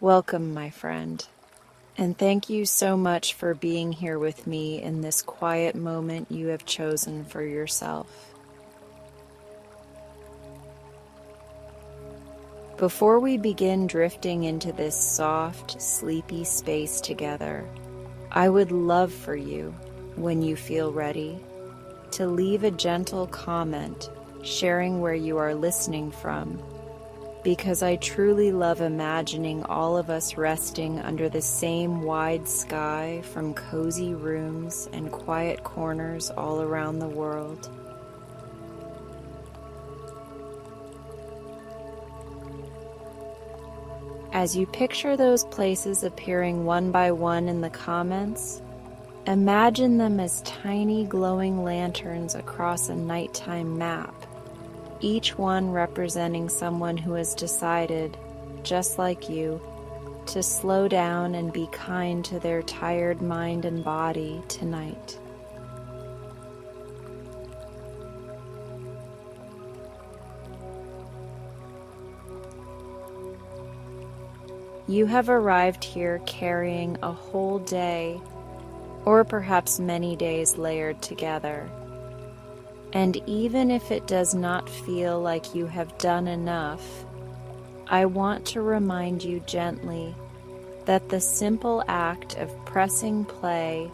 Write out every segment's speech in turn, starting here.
Welcome, my friend, and thank you so much for being here with me in this quiet moment you have chosen for yourself. Before we begin drifting into this soft, sleepy space together, I would love for you, when you feel ready, to leave a gentle comment sharing where you are listening from, because I truly love imagining all of us resting under the same wide sky from cozy rooms and quiet corners all around the world. As you picture those places appearing one by one in the comments, imagine them as tiny glowing lanterns across a nighttime map, each one representing someone who has decided, just like you, to slow down and be kind to their tired mind and body tonight. You have arrived here carrying a whole day, or perhaps many days layered together. And even if it does not feel like you have done enough, I want to remind you gently that the simple act of pressing play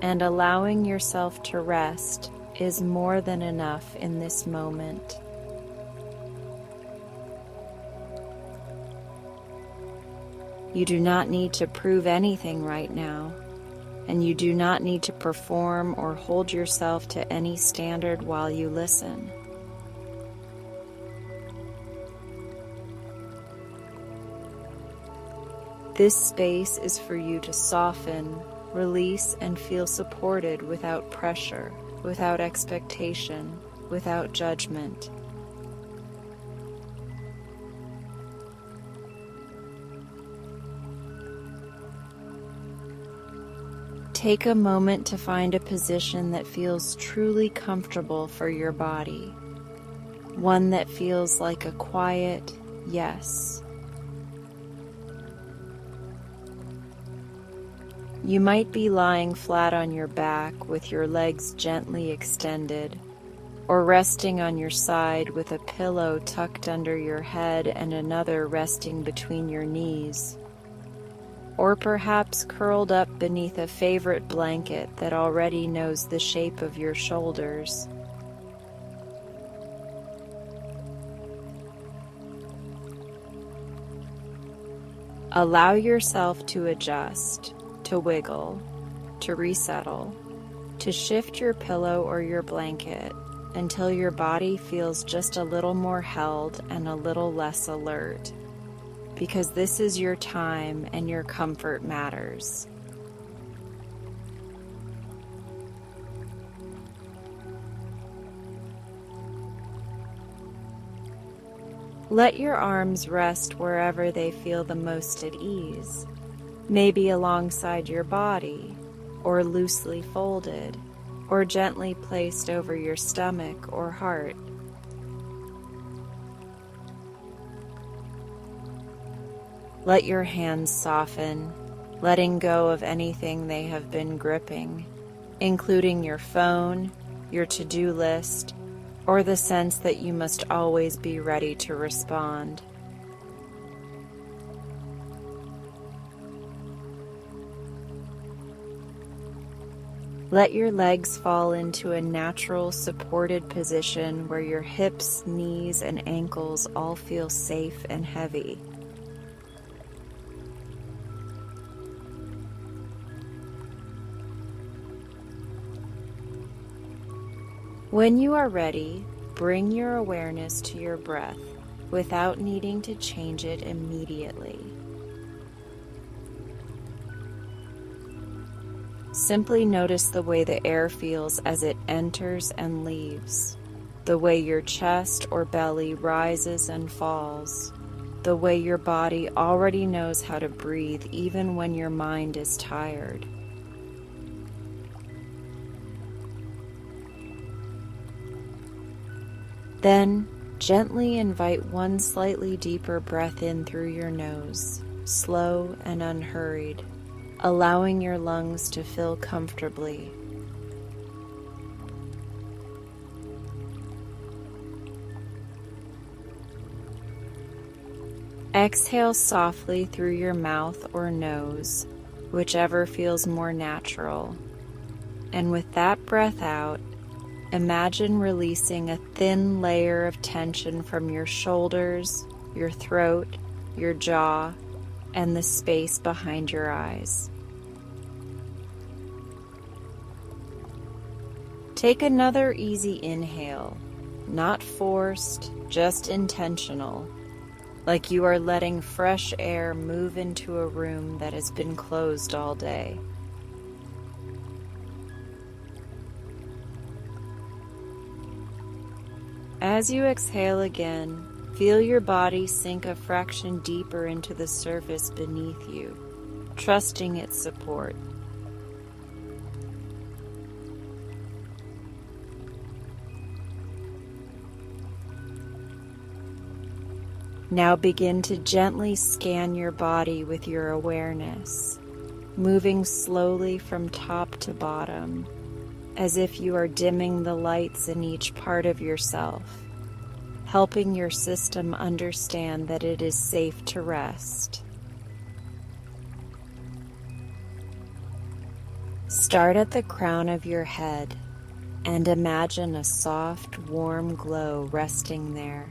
and allowing yourself to rest is more than enough in this moment. You do not need to prove anything right now. And you do not need to perform or hold yourself to any standard while you listen. This space is for you to soften, release, and feel supported without pressure, without expectation, without judgment. Take a moment to find a position that feels truly comfortable for your body, one that feels like a quiet yes. You might be lying flat on your back with your legs gently extended, or resting on your side with a pillow tucked under your head and another resting between your knees. Or perhaps curled up beneath a favorite blanket that already knows the shape of your shoulders. Allow yourself to adjust, to wiggle, to resettle, to shift your pillow or your blanket until your body feels just a little more held and a little less alert. Because this is your time and your comfort matters. Let your arms rest wherever they feel the most at ease, maybe alongside your body, or loosely folded, or gently placed over your stomach or heart. Let your hands soften, letting go of anything they have been gripping, including your phone, your to-do list, or the sense that you must always be ready to respond. Let your legs fall into a natural, supported position where your hips, knees, and ankles all feel safe and heavy. When you are ready, bring your awareness to your breath without needing to change it immediately. Simply notice the way the air feels as it enters and leaves, the way your chest or belly rises and falls, the way your body already knows how to breathe even when your mind is tired. Then, gently invite one slightly deeper breath in through your nose, slow and unhurried, allowing your lungs to fill comfortably. Exhale softly through your mouth or nose, whichever feels more natural. And with that breath out, imagine releasing a thin layer of tension from your shoulders, your throat, your jaw, and the space behind your eyes. Take another easy inhale, not forced, just intentional, like you are letting fresh air move into a room that has been closed all day. As you exhale again, feel your body sink a fraction deeper into the surface beneath you, trusting its support. Now begin to gently scan your body with your awareness, moving slowly from top to bottom, as if you are dimming the lights in each part of yourself, helping your system understand that it is safe to rest. Start at the crown of your head and imagine a soft, warm glow resting there,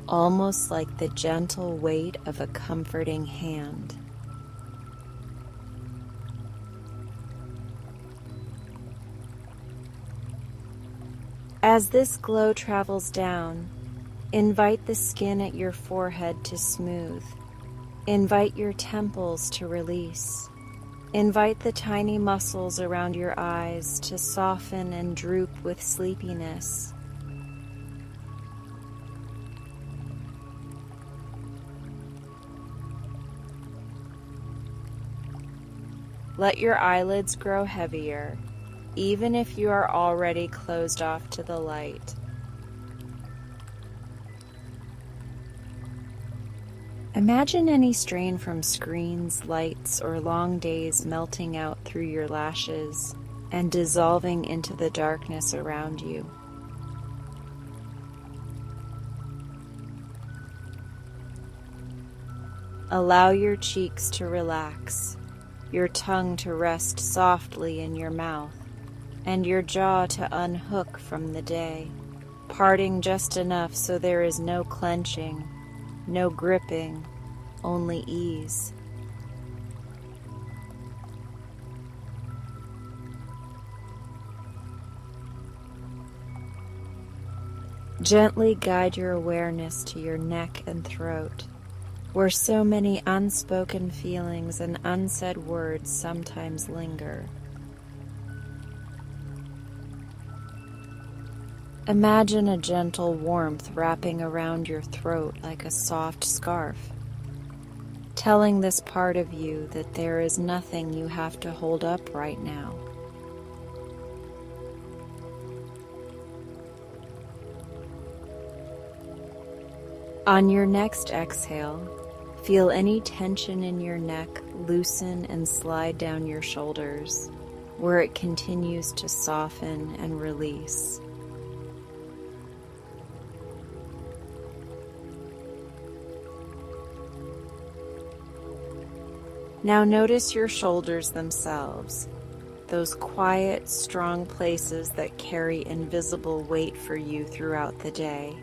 almost like the gentle weight of a comforting hand. As this glow travels down, invite the skin at your forehead to smooth. Invite your temples to release. Invite the tiny muscles around your eyes to soften and droop with sleepiness. Let your eyelids grow heavier, even if you are already closed off to the light. Imagine any strain from screens, lights, or long days melting out through your lashes and dissolving into the darkness around you. Allow your cheeks to relax, your tongue to rest softly in your mouth, and your jaw to unhook from the day, parting just enough so there is no clenching, no gripping, only ease. Gently guide your awareness to your neck and throat, where so many unspoken feelings and unsaid words sometimes linger. Imagine a gentle warmth wrapping around your throat like a soft scarf, telling this part of you that there is nothing you have to hold up right now. On your next exhale, feel any tension in your neck loosen and slide down your shoulders, where it continues to soften and release. Now notice your shoulders themselves, those quiet, strong places that carry invisible weight for you throughout the day.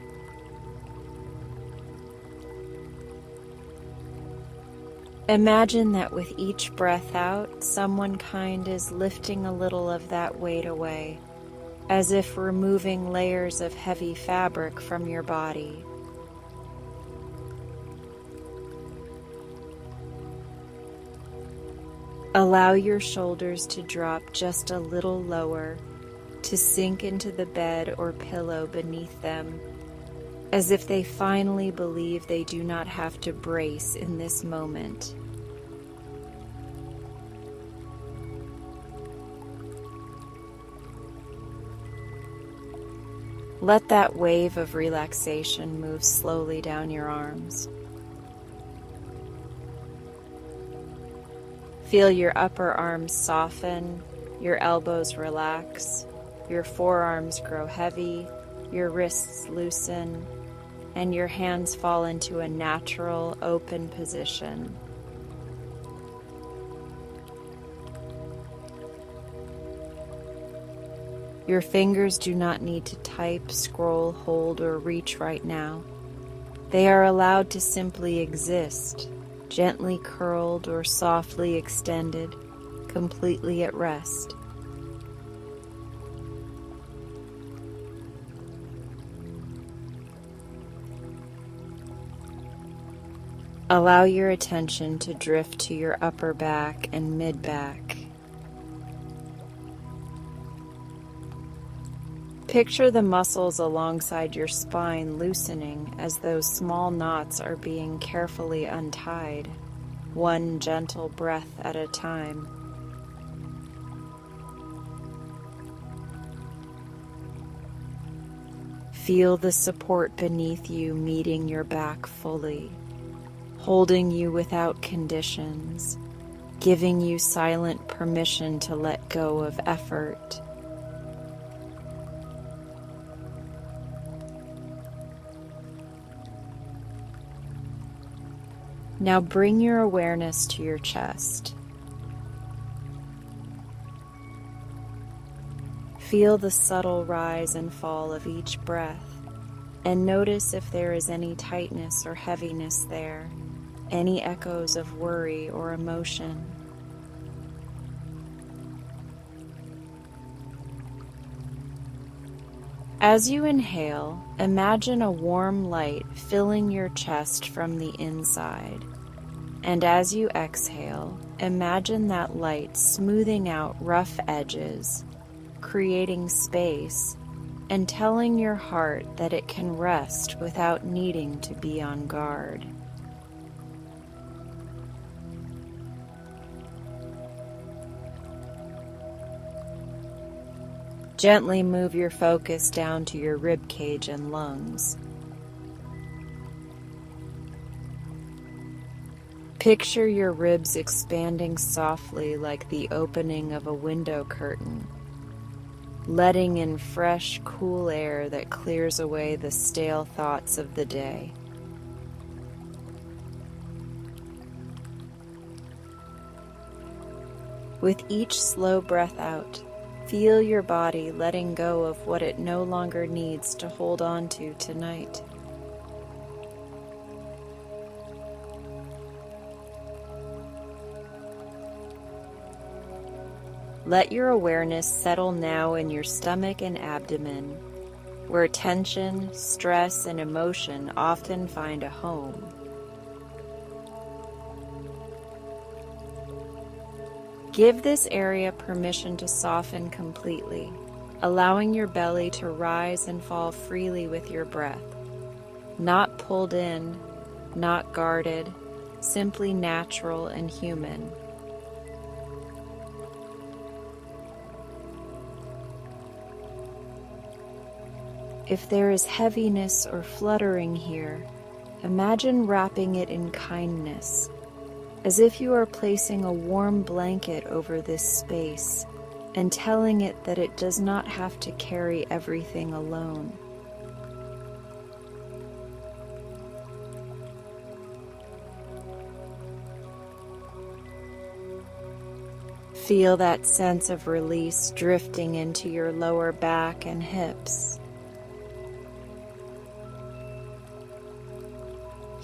Imagine that with each breath out, someone kind is lifting a little of that weight away, as if removing layers of heavy fabric from your body. Allow your shoulders to drop just a little lower, to sink into the bed or pillow beneath them, as if they finally believe they do not have to brace in this moment. Let that wave of relaxation move slowly down your arms. Feel your upper arms soften, your elbows relax, your forearms grow heavy, your wrists loosen, and your hands fall into a natural, open position. Your fingers do not need to type, scroll, hold, or reach right now. They are allowed to simply exist, gently curled or softly extended, completely at rest. Allow your attention to drift to your upper back and mid-back. Picture the muscles alongside your spine loosening as those small knots are being carefully untied, one gentle breath at a time. Feel the support beneath you meeting your back fully, holding you without conditions, giving you silent permission to let go of effort. Now bring your awareness to your chest. Feel the subtle rise and fall of each breath, and notice if there is any tightness or heaviness there, any echoes of worry or emotion. As you inhale, imagine a warm light filling your chest from the inside. And as you exhale, imagine that light smoothing out rough edges, creating space, and telling your heart that it can rest without needing to be on guard. Gently move your focus down to your rib cage and lungs. Picture your ribs expanding softly like the opening of a window curtain, letting in fresh, cool air that clears away the stale thoughts of the day. With each slow breath out, feel your body letting go of what it no longer needs to hold on to tonight. Let your awareness settle now in your stomach and abdomen, where tension, stress, and emotion often find a home. Give this area permission to soften completely, allowing your belly to rise and fall freely with your breath. Not pulled in, not guarded, simply natural and human. If there is heaviness or fluttering here, imagine wrapping it in kindness, as if you are placing a warm blanket over this space and telling it that it does not have to carry everything alone. Feel that sense of release drifting into your lower back and hips.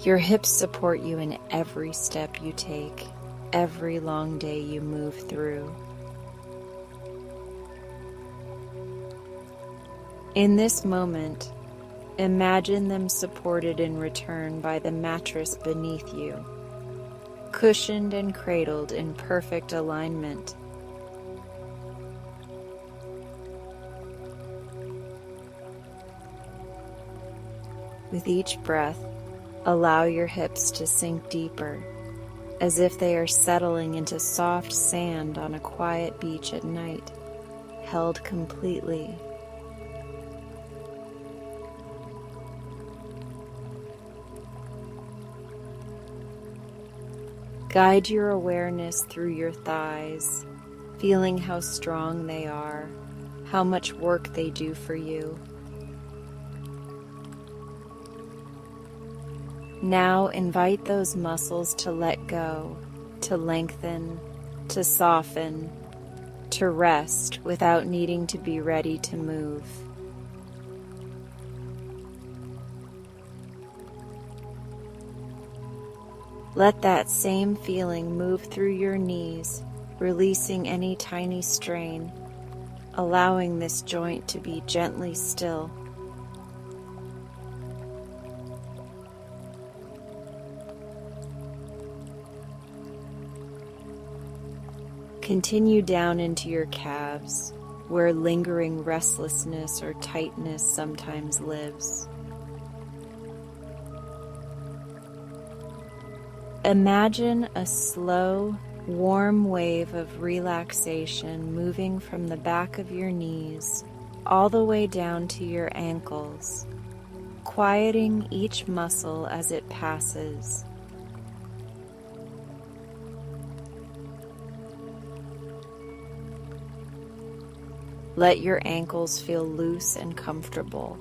Your hips support you in every step you take, every long day you move through. In this moment, imagine them supported in return by the mattress beneath you, cushioned and cradled in perfect alignment. With each breath, allow your hips to sink deeper, as if they are settling into soft sand on a quiet beach at night, held completely. Guide your awareness through your thighs, feeling how strong they are, how much work they do for you. Now invite those muscles to let go, to lengthen, to soften, to rest without needing to be ready to move. Let that same feeling move through your knees, releasing any tiny strain, allowing this joint to be gently still. Continue down into your calves, where lingering restlessness or tightness sometimes lives. Imagine a slow, warm wave of relaxation moving from the back of your knees all the way down to your ankles, quieting each muscle as it passes. Let your ankles feel loose and comfortable,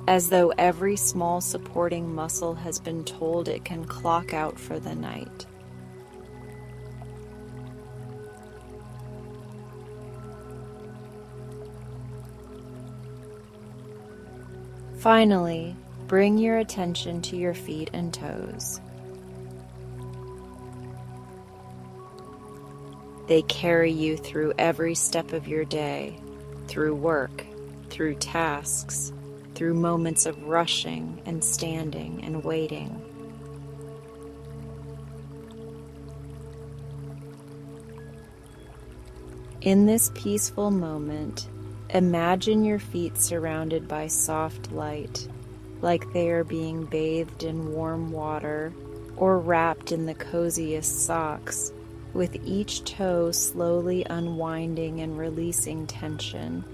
as though every small supporting muscle has been told it can clock out for the night. Finally, bring your attention to your feet and toes. They carry you through every step of your day, through work, through tasks, through moments of rushing and standing and waiting. In this peaceful moment, imagine your feet surrounded by soft light, like they are being bathed in warm water or wrapped in the coziest socks, with each toe slowly unwinding and releasing tension.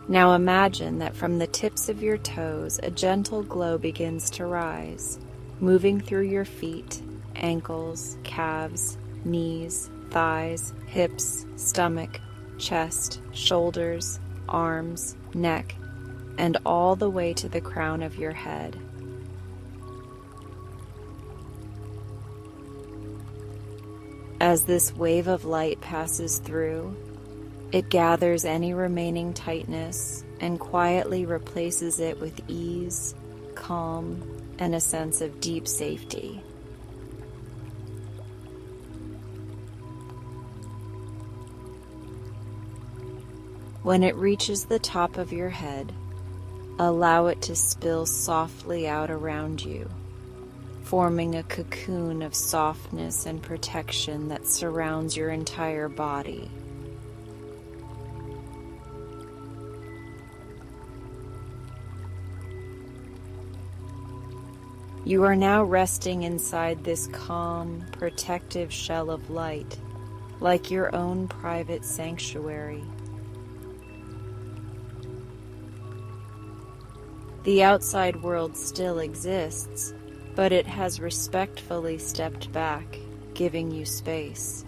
Now imagine that from the tips of your toes, a gentle glow begins to rise, moving through your feet, ankles, calves, knees, thighs, hips, stomach, chest, shoulders, arms, neck, and all the way to the crown of your head. As this wave of light passes through, it gathers any remaining tightness and quietly replaces it with ease, calm, and a sense of deep safety. When it reaches the top of your head, allow it to spill softly out around you, forming a cocoon of softness and protection that surrounds your entire body. You are now resting inside this calm, protective shell of light, like your own private sanctuary. The outside world still exists, but it has respectfully stepped back, giving you space.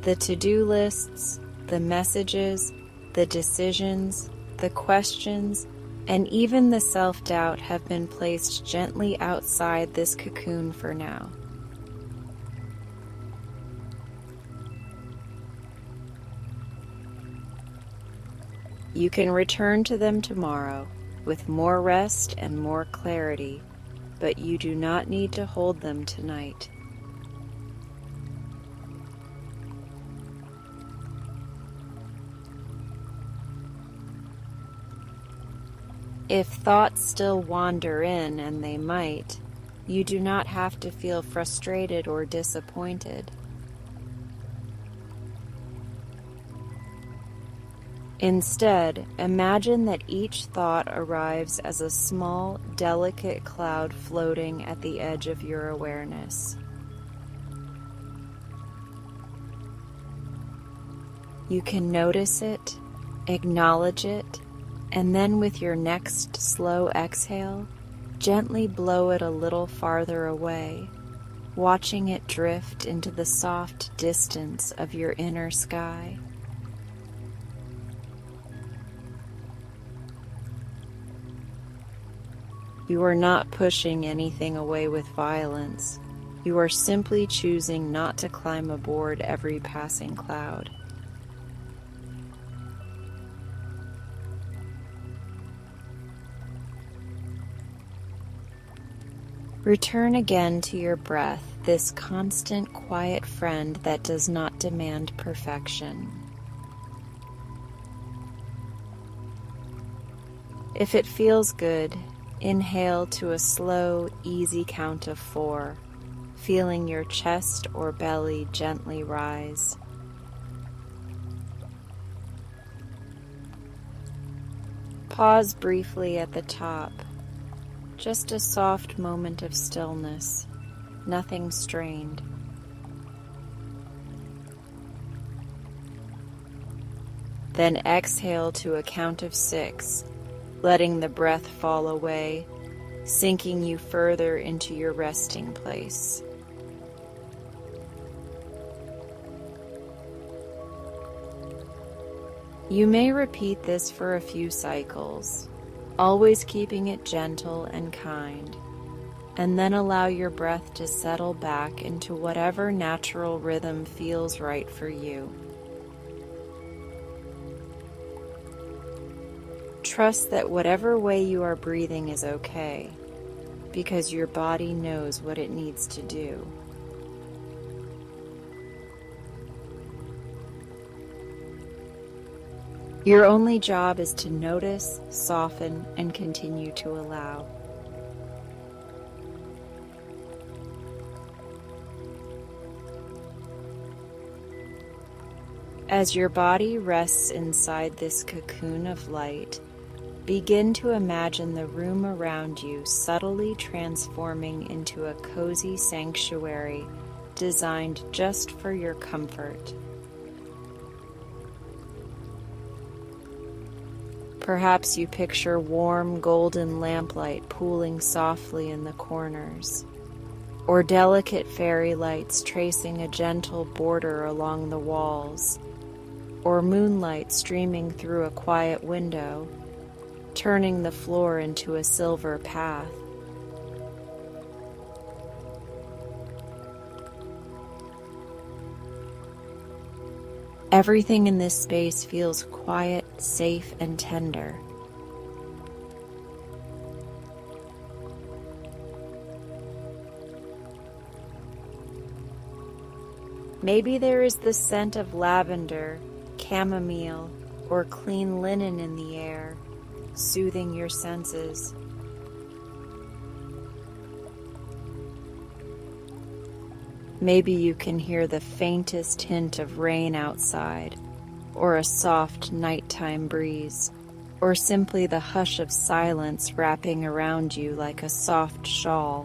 The to-do lists, the messages, the decisions, the questions, and even the self-doubt have been placed gently outside this cocoon for now. You can return to them tomorrow with more rest and more clarity, but you do not need to hold them tonight. If thoughts still wander in, and they might, you do not have to feel frustrated or disappointed. Instead, imagine that each thought arrives as a small, delicate cloud floating at the edge of your awareness. You can notice it, acknowledge it, and then with your next slow exhale, gently blow it a little farther away, watching it drift into the soft distance of your inner sky. You are not pushing anything away with violence. You are simply choosing not to climb aboard every passing cloud. Return again to your breath, this constant, quiet friend that does not demand perfection. If it feels good, inhale to a slow, easy count of 4, feeling your chest or belly gently rise. Pause briefly at the top. Just a soft moment of stillness, nothing strained. Then exhale to a count of 6, letting the breath fall away, sinking you further into your resting place. You may repeat this for a few cycles, always keeping it gentle and kind, and then allow your breath to settle back into whatever natural rhythm feels right for you. Trust that whatever way you are breathing is okay, because your body knows what it needs to do. Your only job is to notice, soften, and continue to allow. As your body rests inside this cocoon of light, begin to imagine the room around you subtly transforming into a cozy sanctuary designed just for your comfort. Perhaps you picture warm golden lamplight pooling softly in the corners, or delicate fairy lights tracing a gentle border along the walls, or moonlight streaming through a quiet window, turning the floor into a silver path. Everything in this space feels quiet, safe, and tender. Maybe there is the scent of lavender, chamomile, or clean linen in the air, soothing your senses. Maybe you can hear the faintest hint of rain outside, or a soft nighttime breeze, or simply the hush of silence wrapping around you like a soft shawl.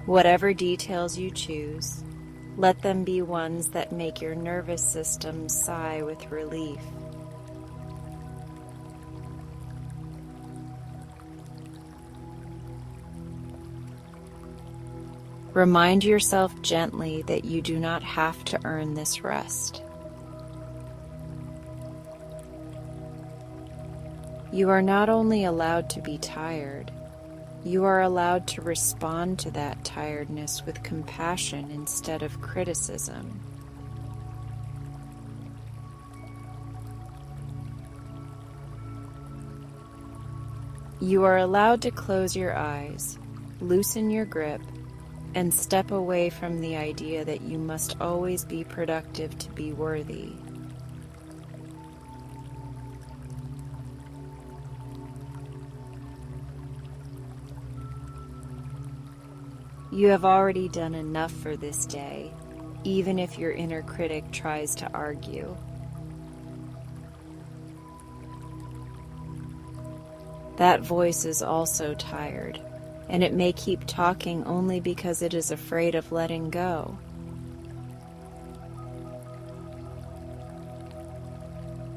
Whatever details you choose, let them be ones that make your nervous system sigh with relief. Remind yourself gently that you do not have to earn this rest. You are not only allowed to be tired, you are allowed to respond to that tiredness with compassion instead of criticism. You are allowed to close your eyes, loosen your grip, and step away from the idea that you must always be productive to be worthy. You have already done enough for this day, even if your inner critic tries to argue. That voice is also tired, and it may keep talking only because it is afraid of letting go.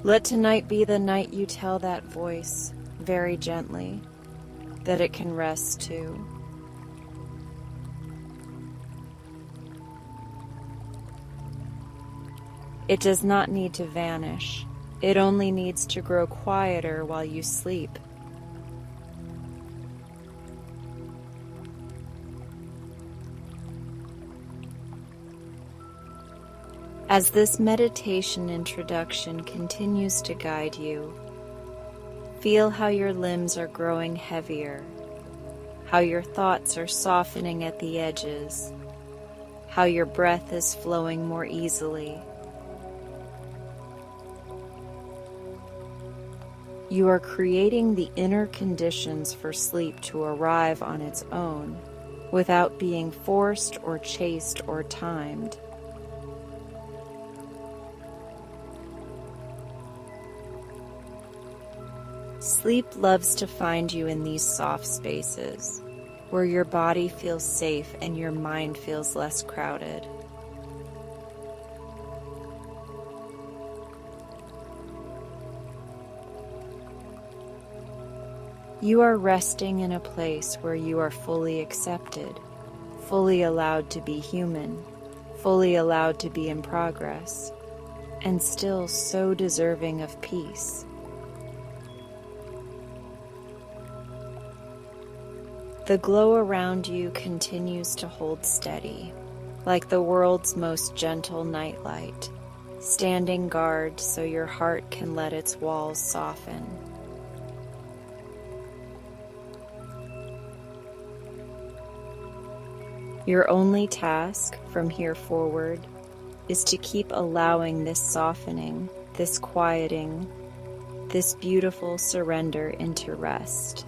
Let tonight be the night you tell that voice, very gently, that it can rest too. It does not need to vanish. It only needs to grow quieter while you sleep. As this meditation introduction continues to guide you, feel how your limbs are growing heavier, how your thoughts are softening at the edges, how your breath is flowing more easily. You are creating the inner conditions for sleep to arrive on its own, without being forced or chased or timed. Sleep loves to find you in these soft spaces, where your body feels safe and your mind feels less crowded. You are resting in a place where you are fully accepted, fully allowed to be human, fully allowed to be in progress, and still so deserving of peace. The glow around you continues to hold steady, like the world's most gentle nightlight, standing guard so your heart can let its walls soften. Your only task from here forward is to keep allowing this softening, this quieting, this beautiful surrender into rest.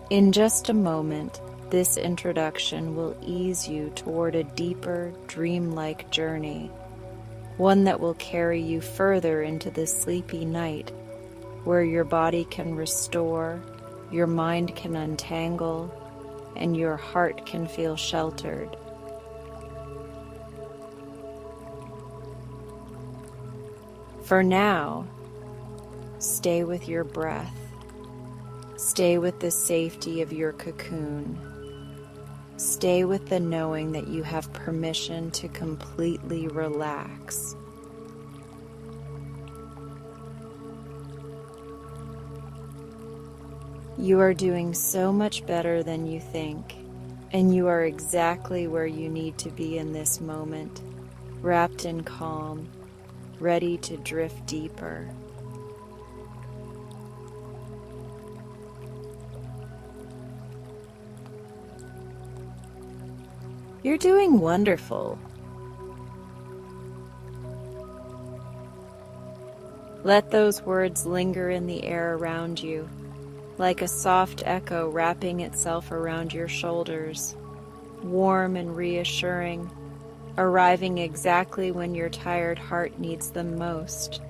In just a moment, this introduction will ease you toward a deeper, dreamlike journey, one that will carry you further into the sleepy night, where your body can restore, your mind can untangle, and your heart can feel sheltered. For now, stay with your breath. Stay with the safety of your cocoon. Stay with the knowing that you have permission to completely relax. You are doing so much better than you think, and you are exactly where you need to be in this moment, wrapped in calm, ready to drift deeper. You're doing wonderful. Let those words linger in the air around you, like a soft echo wrapping itself around your shoulders, warm and reassuring, arriving exactly when your tired heart needs them most.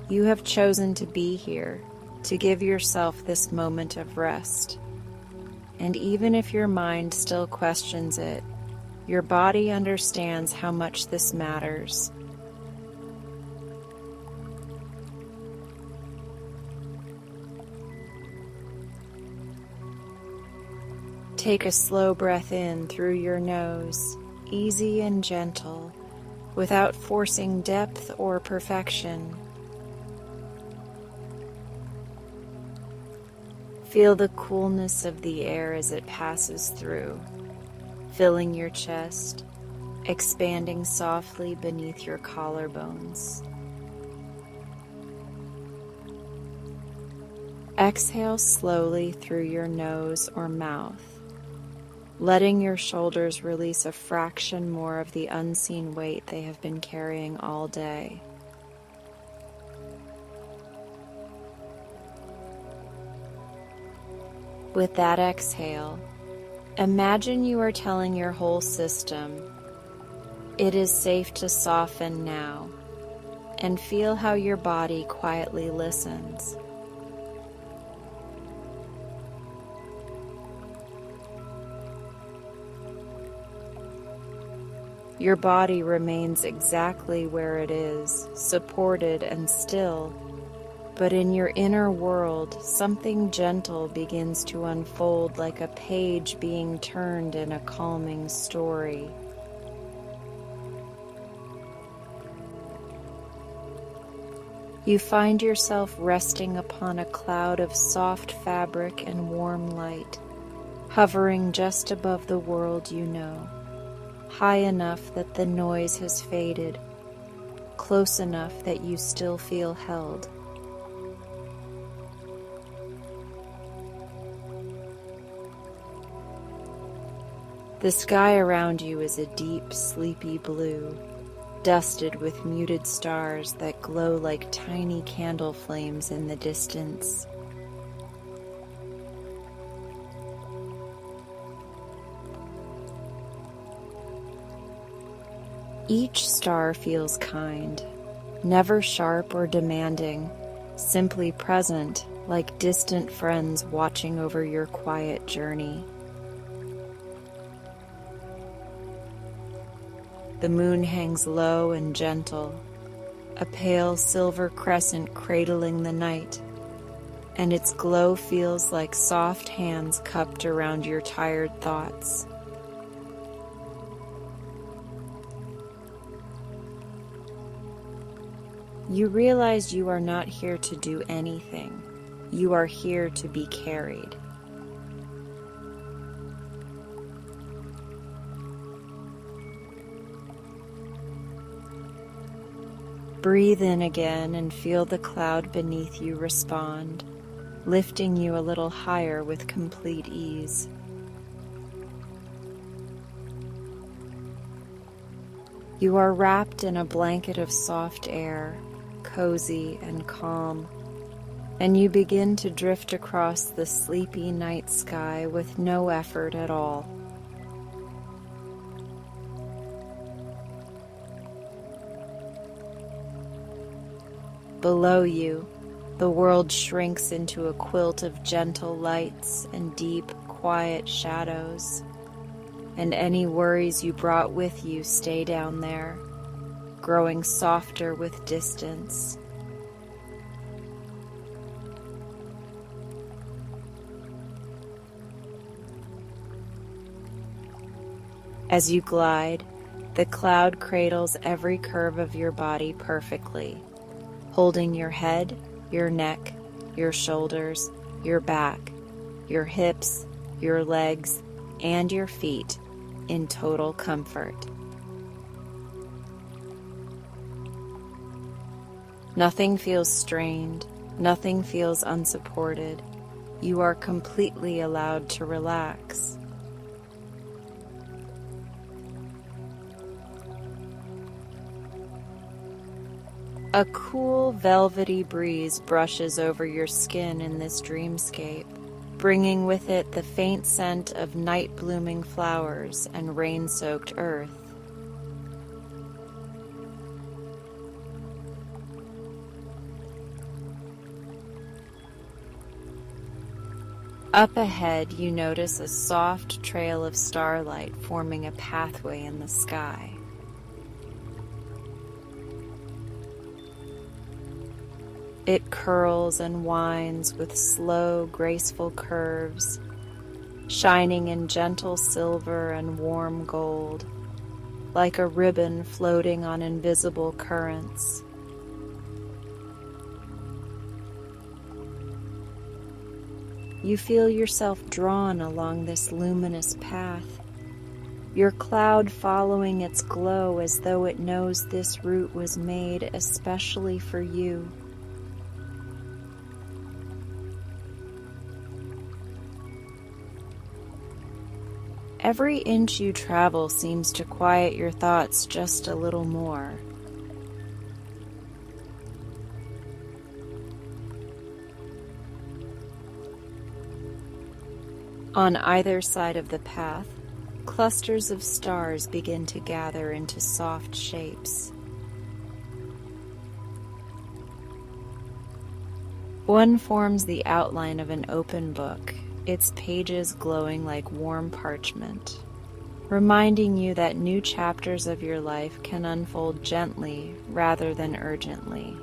You have chosen to be here, to give yourself this moment of rest. And even if your mind still questions it, your body understands how much this matters. Take a slow breath in through your nose, easy and gentle, without forcing depth or perfection. Feel the coolness of the air as it passes through, filling your chest, expanding softly beneath your collarbones. Exhale slowly through your nose or mouth, letting your shoulders release a fraction more of the unseen weight they have been carrying all day. With that exhale, Imagine you are telling your whole system, it is safe to soften now, and feel how your body quietly listens. Your body remains exactly where it is, supported and still, but in your inner world, something gentle begins to unfold like a page being turned in a calming story. You find yourself resting upon a cloud of soft fabric and warm light, hovering just above the world you know, high enough that the noise has faded, close enough that you still feel held. The sky around you is a deep, sleepy blue, dusted with muted stars that glow like tiny candle flames in the distance. Each star feels kind, never sharp or demanding, simply present, like distant friends watching over your quiet journey. The moon hangs low and gentle, a pale silver crescent cradling the night, and its glow feels like soft hands cupped around your tired thoughts. You realize you are not here to do anything. You are here to be carried. Breathe in again and feel the cloud beneath you respond, lifting you a little higher with complete ease. You are wrapped in a blanket of soft air, cozy and calm, and you begin to drift across the sleepy night sky with no effort at all. Below you, the world shrinks into a quilt of gentle lights and deep, quiet shadows, and any worries you brought with you stay down there, growing softer with distance. As you glide, the cloud cradles every curve of your body perfectly, holding your head, your neck, your shoulders, your back, your hips, your legs, and your feet in total comfort. Nothing feels strained, nothing feels unsupported. You are completely allowed to relax. A cool, velvety breeze brushes over your skin in this dreamscape, bringing with it the faint scent of night-blooming flowers and rain-soaked earth. Up ahead, you notice a soft trail of starlight forming a pathway in the sky. It curls and winds with slow, graceful curves, shining in gentle silver and warm gold, like a ribbon floating on invisible currents. You feel yourself drawn along this luminous path, your cloud following its glow as though it knows this route was made especially for you. Every inch you travel seems to quiet your thoughts just a little more. On either side of the path, clusters of stars begin to gather into soft shapes. One forms the outline of an open book, its pages glowing like warm parchment, reminding you that new chapters of your life can unfold gently rather than urgently.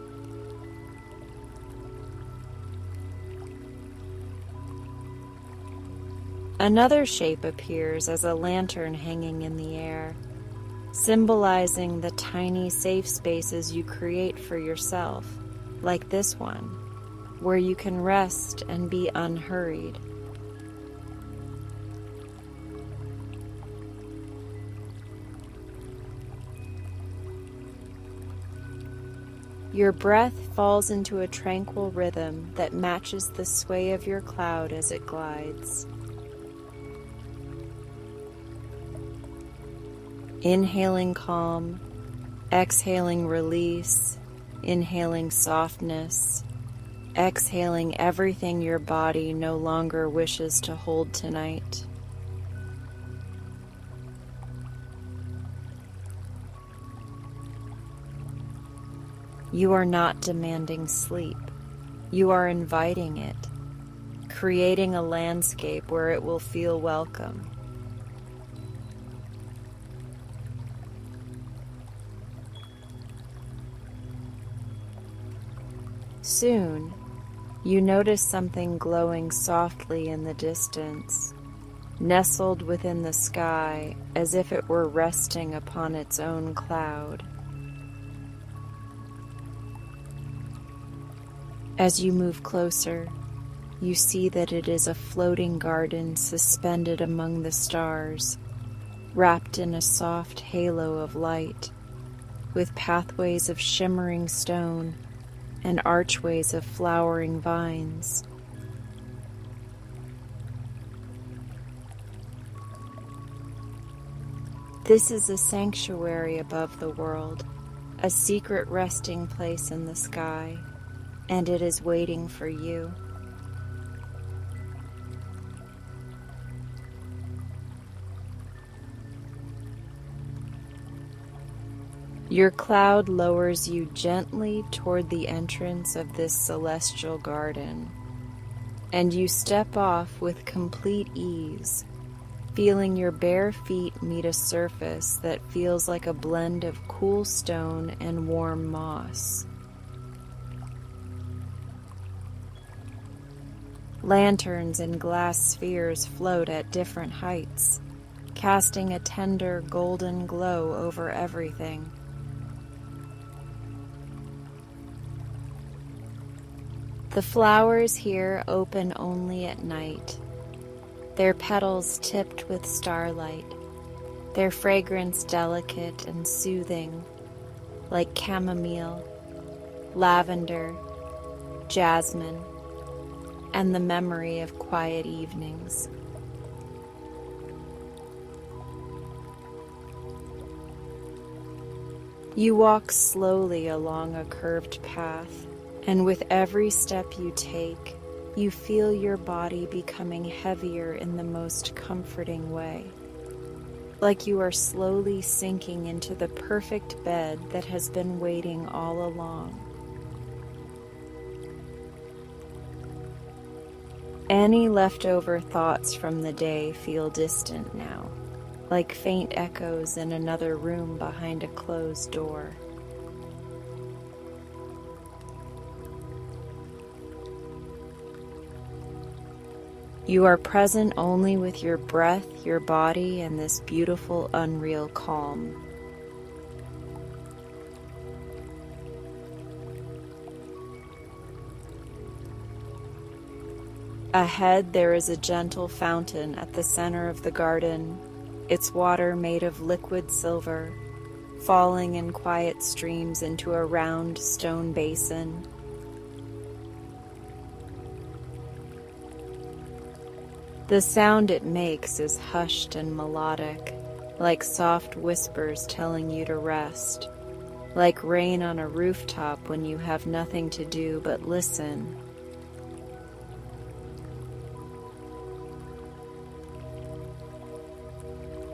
Another shape appears as a lantern hanging in the air, symbolizing the tiny safe spaces you create for yourself, like this one, where you can rest and be unhurried. Your breath falls into a tranquil rhythm that matches the sway of your cloud as it glides. Inhaling calm, exhaling release, inhaling softness, exhaling everything your body no longer wishes to hold tonight. You are not demanding sleep. You are inviting it, creating a landscape where it will feel welcome. Soon, you notice something glowing softly in the distance, nestled within the sky as if it were resting upon its own cloud. As you move closer, you see that it is a floating garden suspended among the stars, wrapped in a soft halo of light, with pathways of shimmering stone and archways of flowering vines. This is a sanctuary above the world, a secret resting place in the sky, and it is waiting for you. Your cloud lowers you gently toward the entrance of this celestial garden, and you step off with complete ease, feeling your bare feet meet a surface that feels like a blend of cool stone and warm moss. Lanterns and glass spheres float at different heights, casting a tender golden glow over everything. The flowers here open only at night, their petals tipped with starlight, their fragrance delicate and soothing, like chamomile, lavender, jasmine, and the memory of quiet evenings. You walk slowly along a curved path, and with every step you take, you feel your body becoming heavier in the most comforting way, like you are slowly sinking into the perfect bed that has been waiting all along. Any leftover thoughts from the day feel distant now, like faint echoes in another room behind a closed door. You are present only with your breath, your body, and this beautiful, unreal calm. Ahead, there is a gentle fountain at the center of the garden, its water made of liquid silver, falling in quiet streams into a round stone basin. The sound it makes is hushed and melodic, like soft whispers telling you to rest, like rain on a rooftop when you have nothing to do but listen.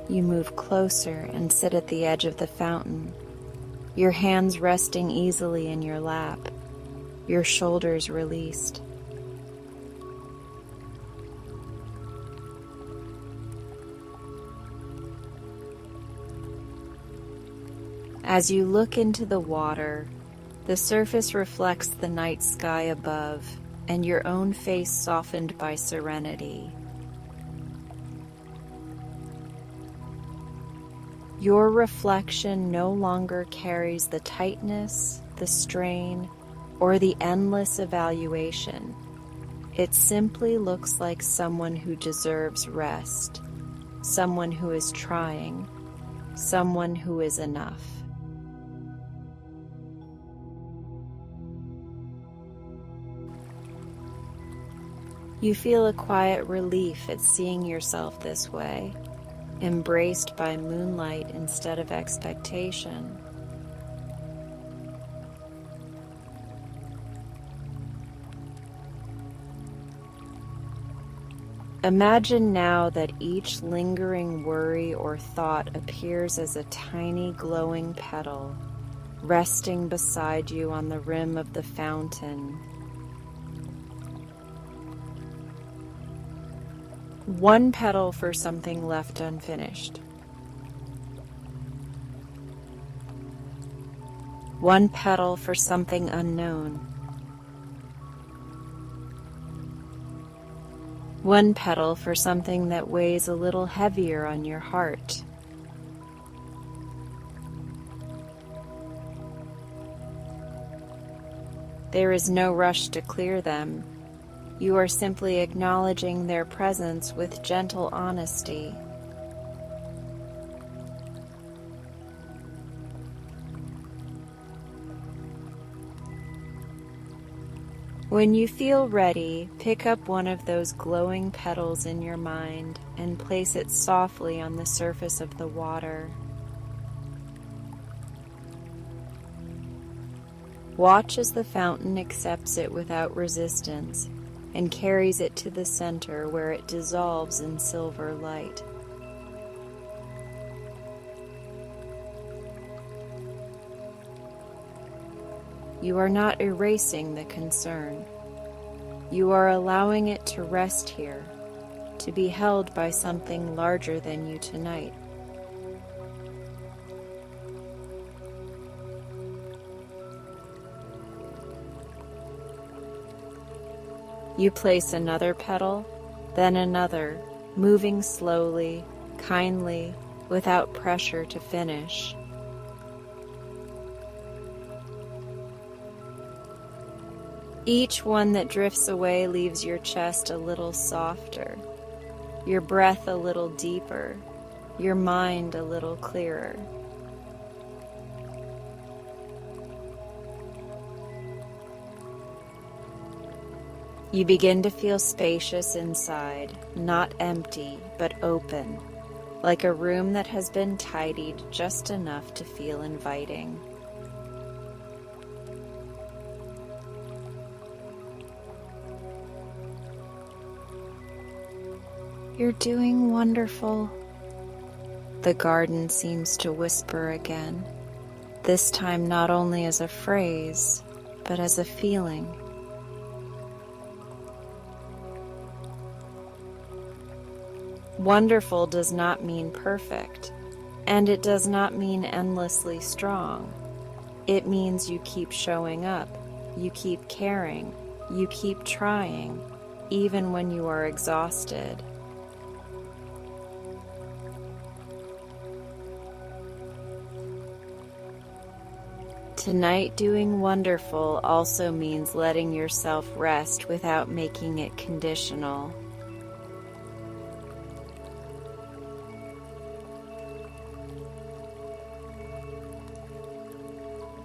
You move closer and sit at the edge of the fountain, your hands resting easily in your lap, your shoulders released. As you look into the water, the surface reflects the night sky above and your own face softened by serenity. Your reflection no longer carries the tightness, the strain, or the endless evaluation. It simply looks like someone who deserves rest, someone who is trying, someone who is enough. You feel a quiet relief at seeing yourself this way, embraced by moonlight instead of expectation. Imagine now that each lingering worry or thought appears as a tiny glowing petal, resting beside you on the rim of the fountain. One petal for something left unfinished. One petal for something unknown. One petal for something that weighs a little heavier on your heart. There is no rush to clear them. You are simply acknowledging their presence with gentle honesty. When you feel ready, pick up one of those glowing petals in your mind and place it softly on the surface of the water. Watch as the fountain accepts it without resistance and carries it to the center where it dissolves in silver light. You are not erasing the concern. You are allowing it to rest here, to be held by something larger than you tonight. You place another petal, then another, moving slowly, kindly, without pressure to finish. Each one that drifts away leaves your chest a little softer, your breath a little deeper, your mind a little clearer. You begin to feel spacious inside, not empty, but open, like a room that has been tidied just enough to feel inviting. You're doing wonderful. The garden seems to whisper again, this time not only as a phrase, but as a feeling. Wonderful does not mean perfect, and it does not mean endlessly strong. It means you keep showing up, you keep caring, you keep trying, even when you are exhausted. Tonight, doing wonderful also means letting yourself rest without making it conditional.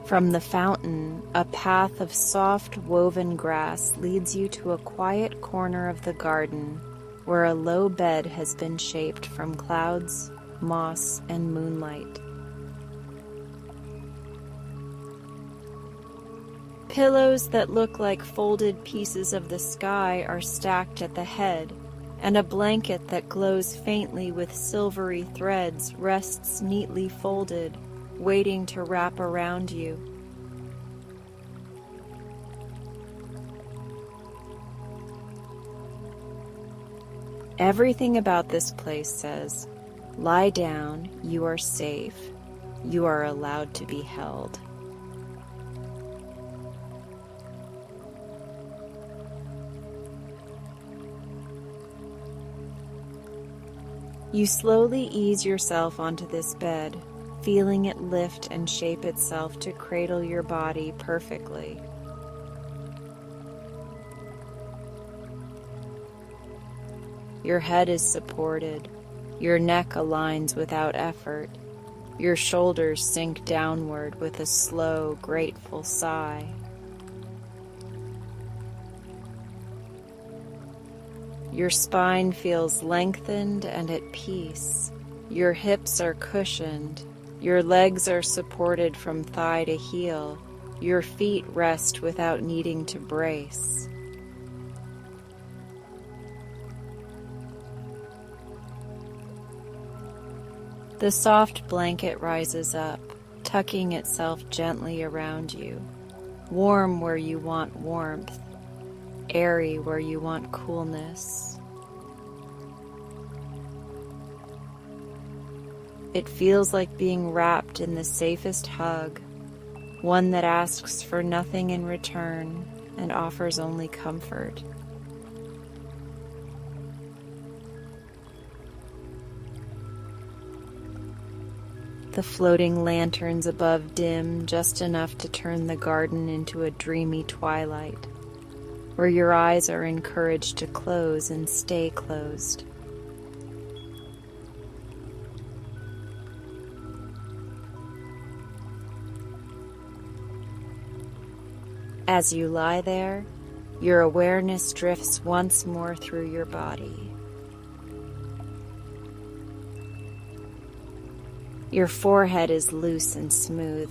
From the fountain, a path of soft woven grass leads you to a quiet corner of the garden where a low bed has been shaped from clouds, moss, and moonlight. Pillows that look like folded pieces of the sky are stacked at the head, and a blanket that glows faintly with silvery threads rests neatly folded, waiting to wrap around you. Everything about this place says, lie down, you are safe, you are allowed to be held. You slowly ease yourself onto this bed, feeling it lift and shape itself to cradle your body perfectly. Your head is supported, your neck aligns without effort, your shoulders sink downward with a slow, grateful sigh. Your spine feels lengthened and at peace. Your hips are cushioned. Your legs are supported from thigh to heel. Your feet rest without needing to brace. The soft blanket rises up, tucking itself gently around you, warm where you want warmth, airy where you want coolness. It feels like being wrapped in the safest hug, one that asks for nothing in return and offers only comfort. The floating lanterns above dim just enough to turn the garden into a dreamy twilight, where your eyes are encouraged to close and stay closed. As you lie there, your awareness drifts once more through your body. Your forehead is loose and smooth.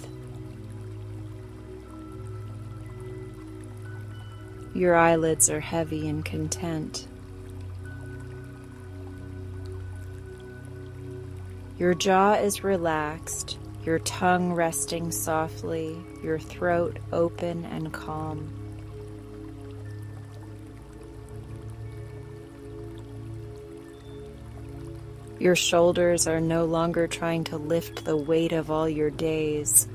Your eyelids are heavy and content. Your jaw is relaxed, your tongue resting softly, your throat open and calm. Your shoulders are no longer trying to lift the weight of all your days.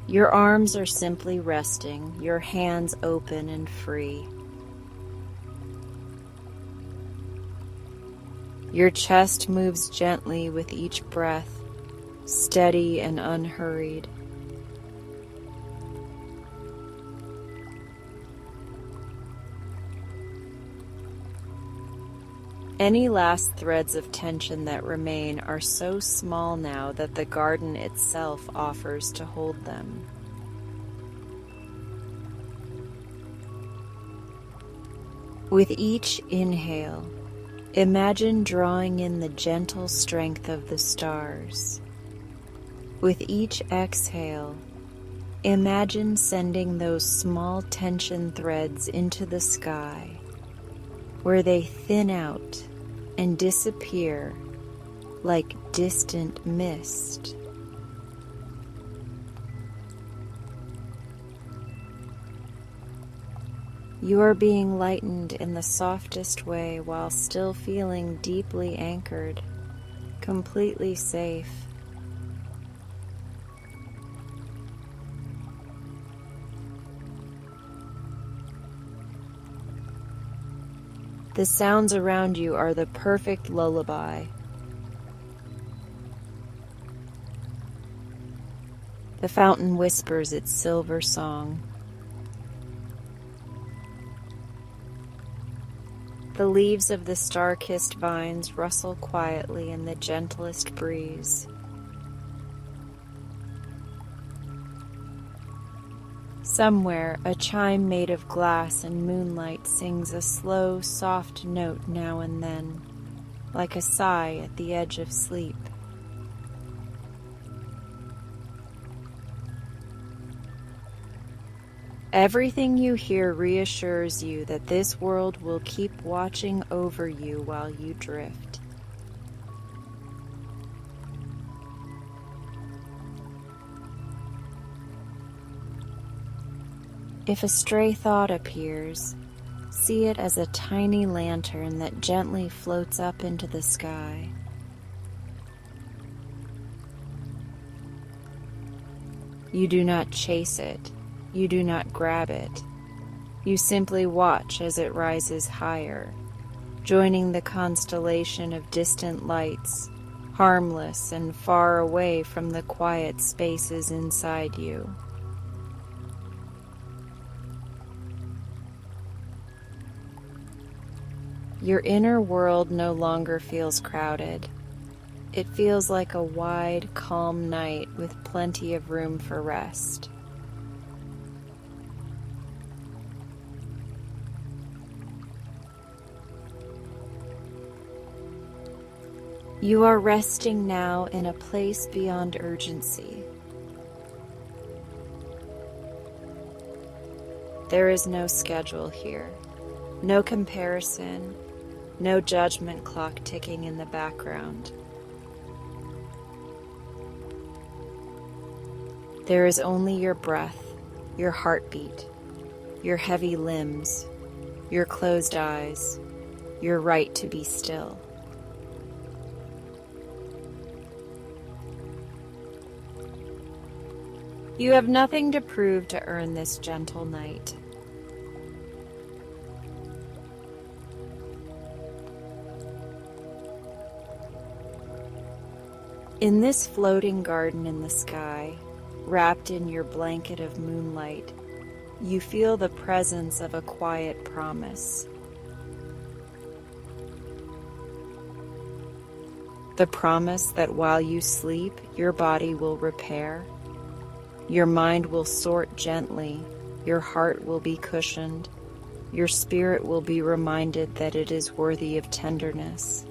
Your arms are simply resting, your hands open and free. Your chest moves gently with each breath, steady and unhurried. Any last threads of tension that remain are so small now that the garden itself offers to hold them. With each inhale, imagine drawing in the gentle strength of the stars. With each exhale, imagine sending those small tension threads into the sky, where they thin out and disappear like distant mist. You are being lightened in the softest way while still feeling deeply anchored, completely safe. The sounds around you are the perfect lullaby. The fountain whispers its silver song. The leaves of the star-kissed vines rustle quietly in the gentlest breeze. Somewhere, a chime made of glass and moonlight sings a slow, soft note now and then, like a sigh at the edge of sleep. Everything you hear reassures you that this world will keep watching over you while you drift. If a stray thought appears, see it as a tiny lantern that gently floats up into the sky. You do not chase it. You do not grab it. You simply watch as it rises higher, joining the constellation of distant lights, harmless and far away from the quiet spaces inside you. Your inner world no longer feels crowded. It feels like a wide, calm night with plenty of room for rest. You are resting now in a place beyond urgency. There is no schedule here, no comparison, no judgment clock ticking in the background. There is only your breath, your heartbeat, your heavy limbs, your closed eyes, your right to be still. You have nothing to prove to earn this gentle night. In this floating garden in the sky, wrapped in your blanket of moonlight, you feel the presence of a quiet promise. The promise that while you sleep, your body will repair, your mind will sort gently, your heart will be cushioned, your spirit will be reminded that it is worthy of tenderness.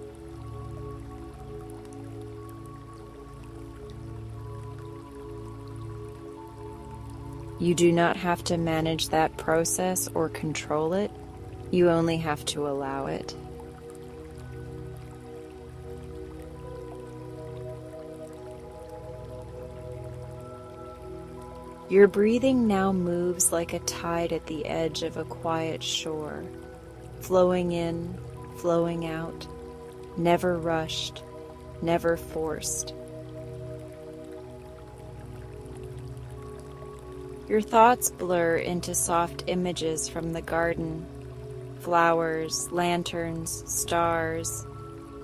You do not have to manage that process or control it, you only have to allow it. Your breathing now moves like a tide at the edge of a quiet shore, flowing in, flowing out, never rushed, never forced. Your thoughts blur into soft images from the garden, flowers, lanterns, stars,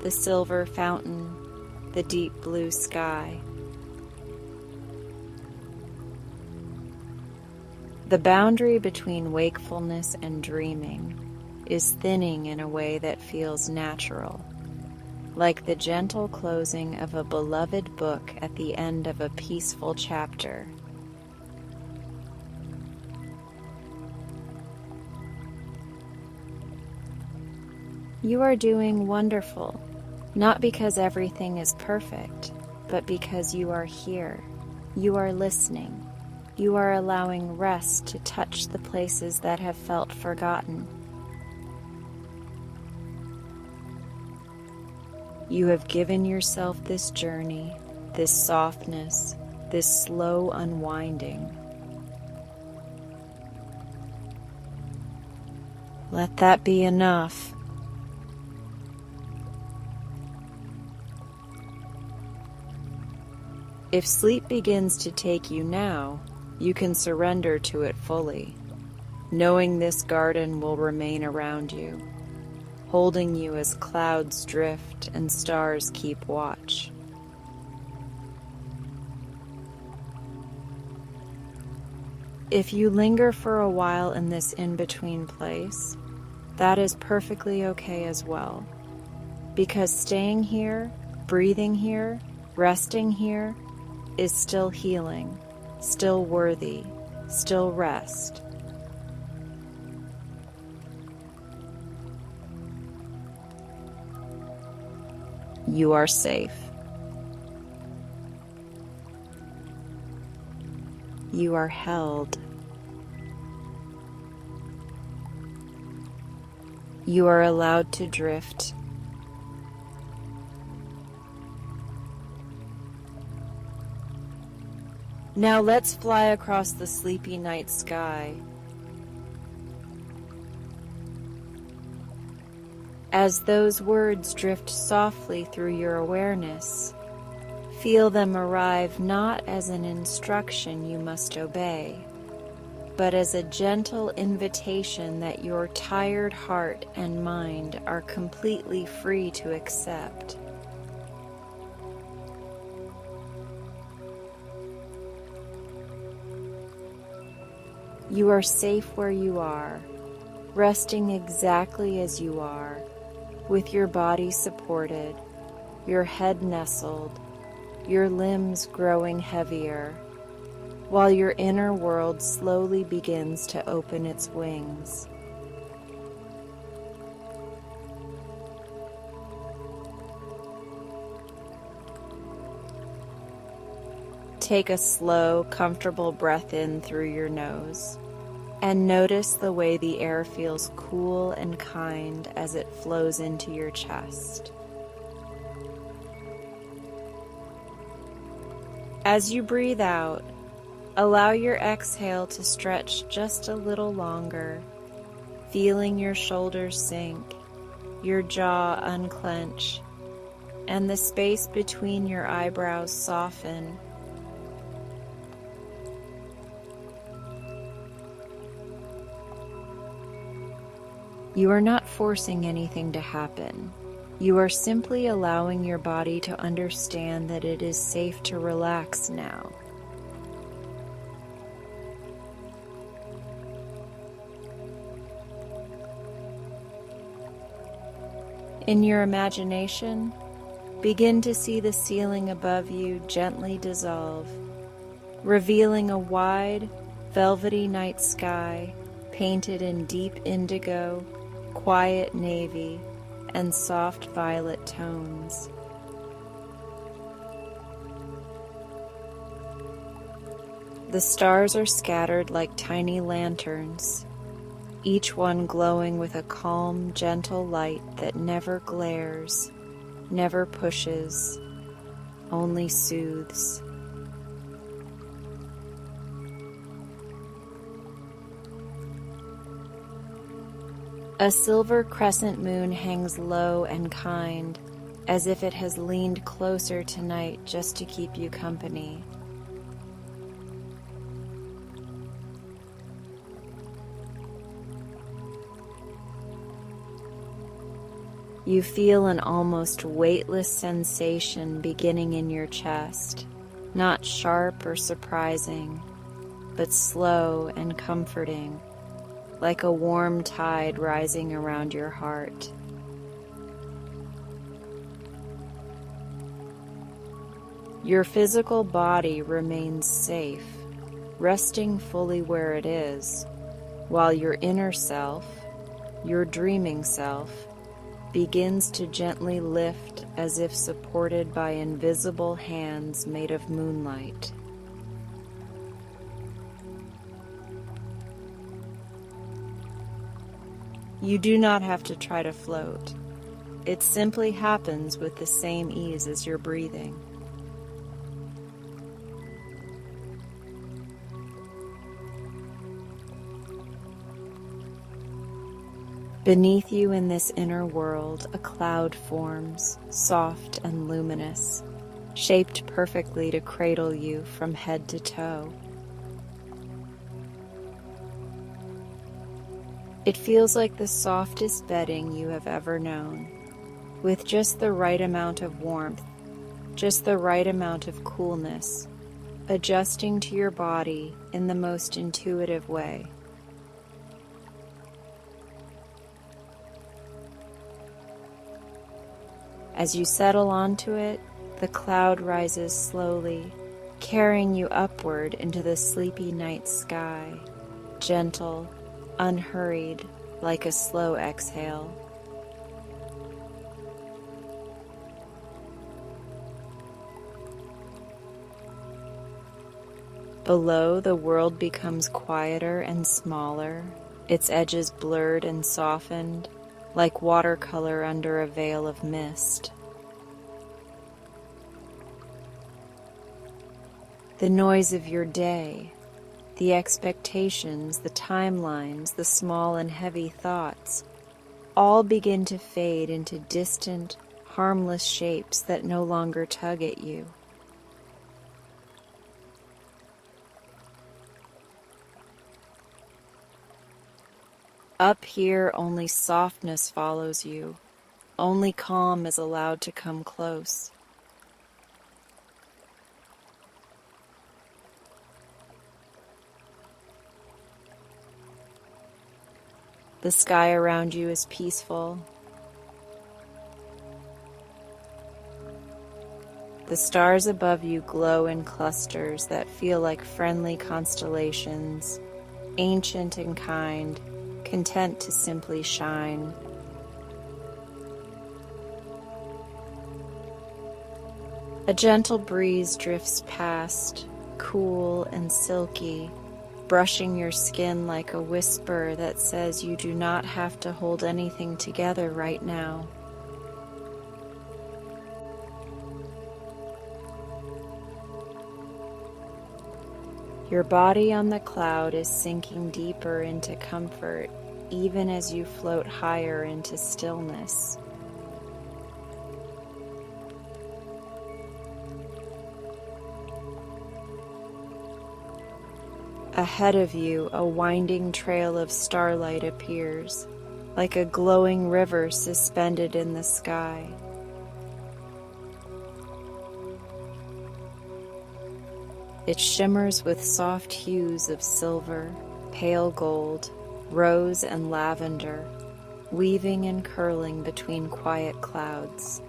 the silver fountain, the deep blue sky. The boundary between wakefulness and dreaming is thinning in a way that feels natural, like the gentle closing of a beloved book at the end of a peaceful chapter. You are doing wonderful, not because everything is perfect, but because you are here, you are listening. You are allowing rest to touch the places that have felt forgotten. You have given yourself this journey, this softness, this slow unwinding. Let that be enough. If sleep begins to take you now, you can surrender to it fully, knowing this garden will remain around you, holding you as clouds drift and stars keep watch. If you linger for a while in this in-between place, that is perfectly okay as well, because staying here, breathing here, resting here is still healing, still worthy, still rest. You are safe. You are held. You are allowed to drift. Now let's fly across the sleepy night sky. As those words drift softly through your awareness, feel them arrive not as an instruction you must obey, but as a gentle invitation that your tired heart and mind are completely free to accept. You are safe where you are, resting exactly as you are, with your body supported, your head nestled, your limbs growing heavier, while your inner world slowly begins to open its wings. Take a slow, comfortable breath in through your nose, and notice the way the air feels cool and kind as it flows into your chest. As you breathe out, allow your exhale to stretch just a little longer, feeling your shoulders sink, your jaw unclench, and the space between your eyebrows soften. You are not forcing anything to happen. You are simply allowing your body to understand that it is safe to relax now. In your imagination, begin to see the ceiling above you gently dissolve, revealing a wide, velvety night sky painted in deep indigo, quiet navy, and soft violet tones. The stars are scattered like tiny lanterns, each one glowing with a calm, gentle light that never glares, never pushes, only soothes. A silver crescent moon hangs low and kind, as if it has leaned closer tonight just to keep you company. You feel an almost weightless sensation beginning in your chest, not sharp or surprising, but slow and comforting, like a warm tide rising around your heart. Your physical body remains safe, resting fully where it is, while your inner self, your dreaming self, begins to gently lift as if supported by invisible hands made of moonlight. You do not have to try to float. It simply happens with the same ease as your breathing. Beneath you in this inner world, a cloud forms, soft and luminous, shaped perfectly to cradle you from head to toe. It feels like the softest bedding you have ever known, with just the right amount of warmth, just the right amount of coolness, adjusting to your body in the most intuitive way. As you settle onto it, the cloud rises slowly, carrying you upward into the sleepy night sky, gentle, unhurried, like a slow exhale. Below, the world becomes quieter and smaller, its edges blurred and softened, like watercolor under a veil of mist. The noise of your day, the expectations, the timelines, the small and heavy thoughts, all begin to fade into distant, harmless shapes that no longer tug at you. Up here, only softness follows you. Only calm is allowed to come close. The sky around you is peaceful. The stars above you glow in clusters that feel like friendly constellations, ancient and kind, content to simply shine. A gentle breeze drifts past, cool and silky, brushing your skin like a whisper that says you do not have to hold anything together right now. Your body on the cloud is sinking deeper into comfort, even as you float higher into stillness. Ahead of you, a winding trail of starlight appears, like a glowing river suspended in the sky. It shimmers with soft hues of silver, pale gold, rose and lavender, weaving and curling between quiet clouds.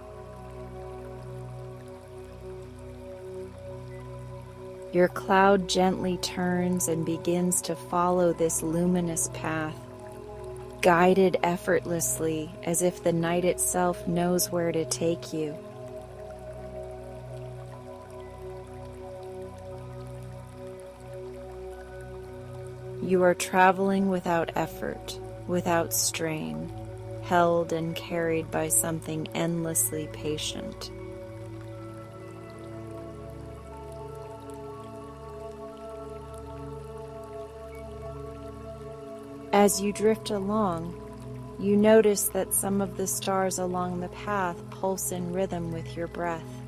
Your cloud gently turns and begins to follow this luminous path, guided effortlessly as if the night itself knows where to take you. You are traveling without effort, without strain, held and carried by something endlessly patient. As you drift along, you notice that some of the stars along the path pulse in rhythm with your breath.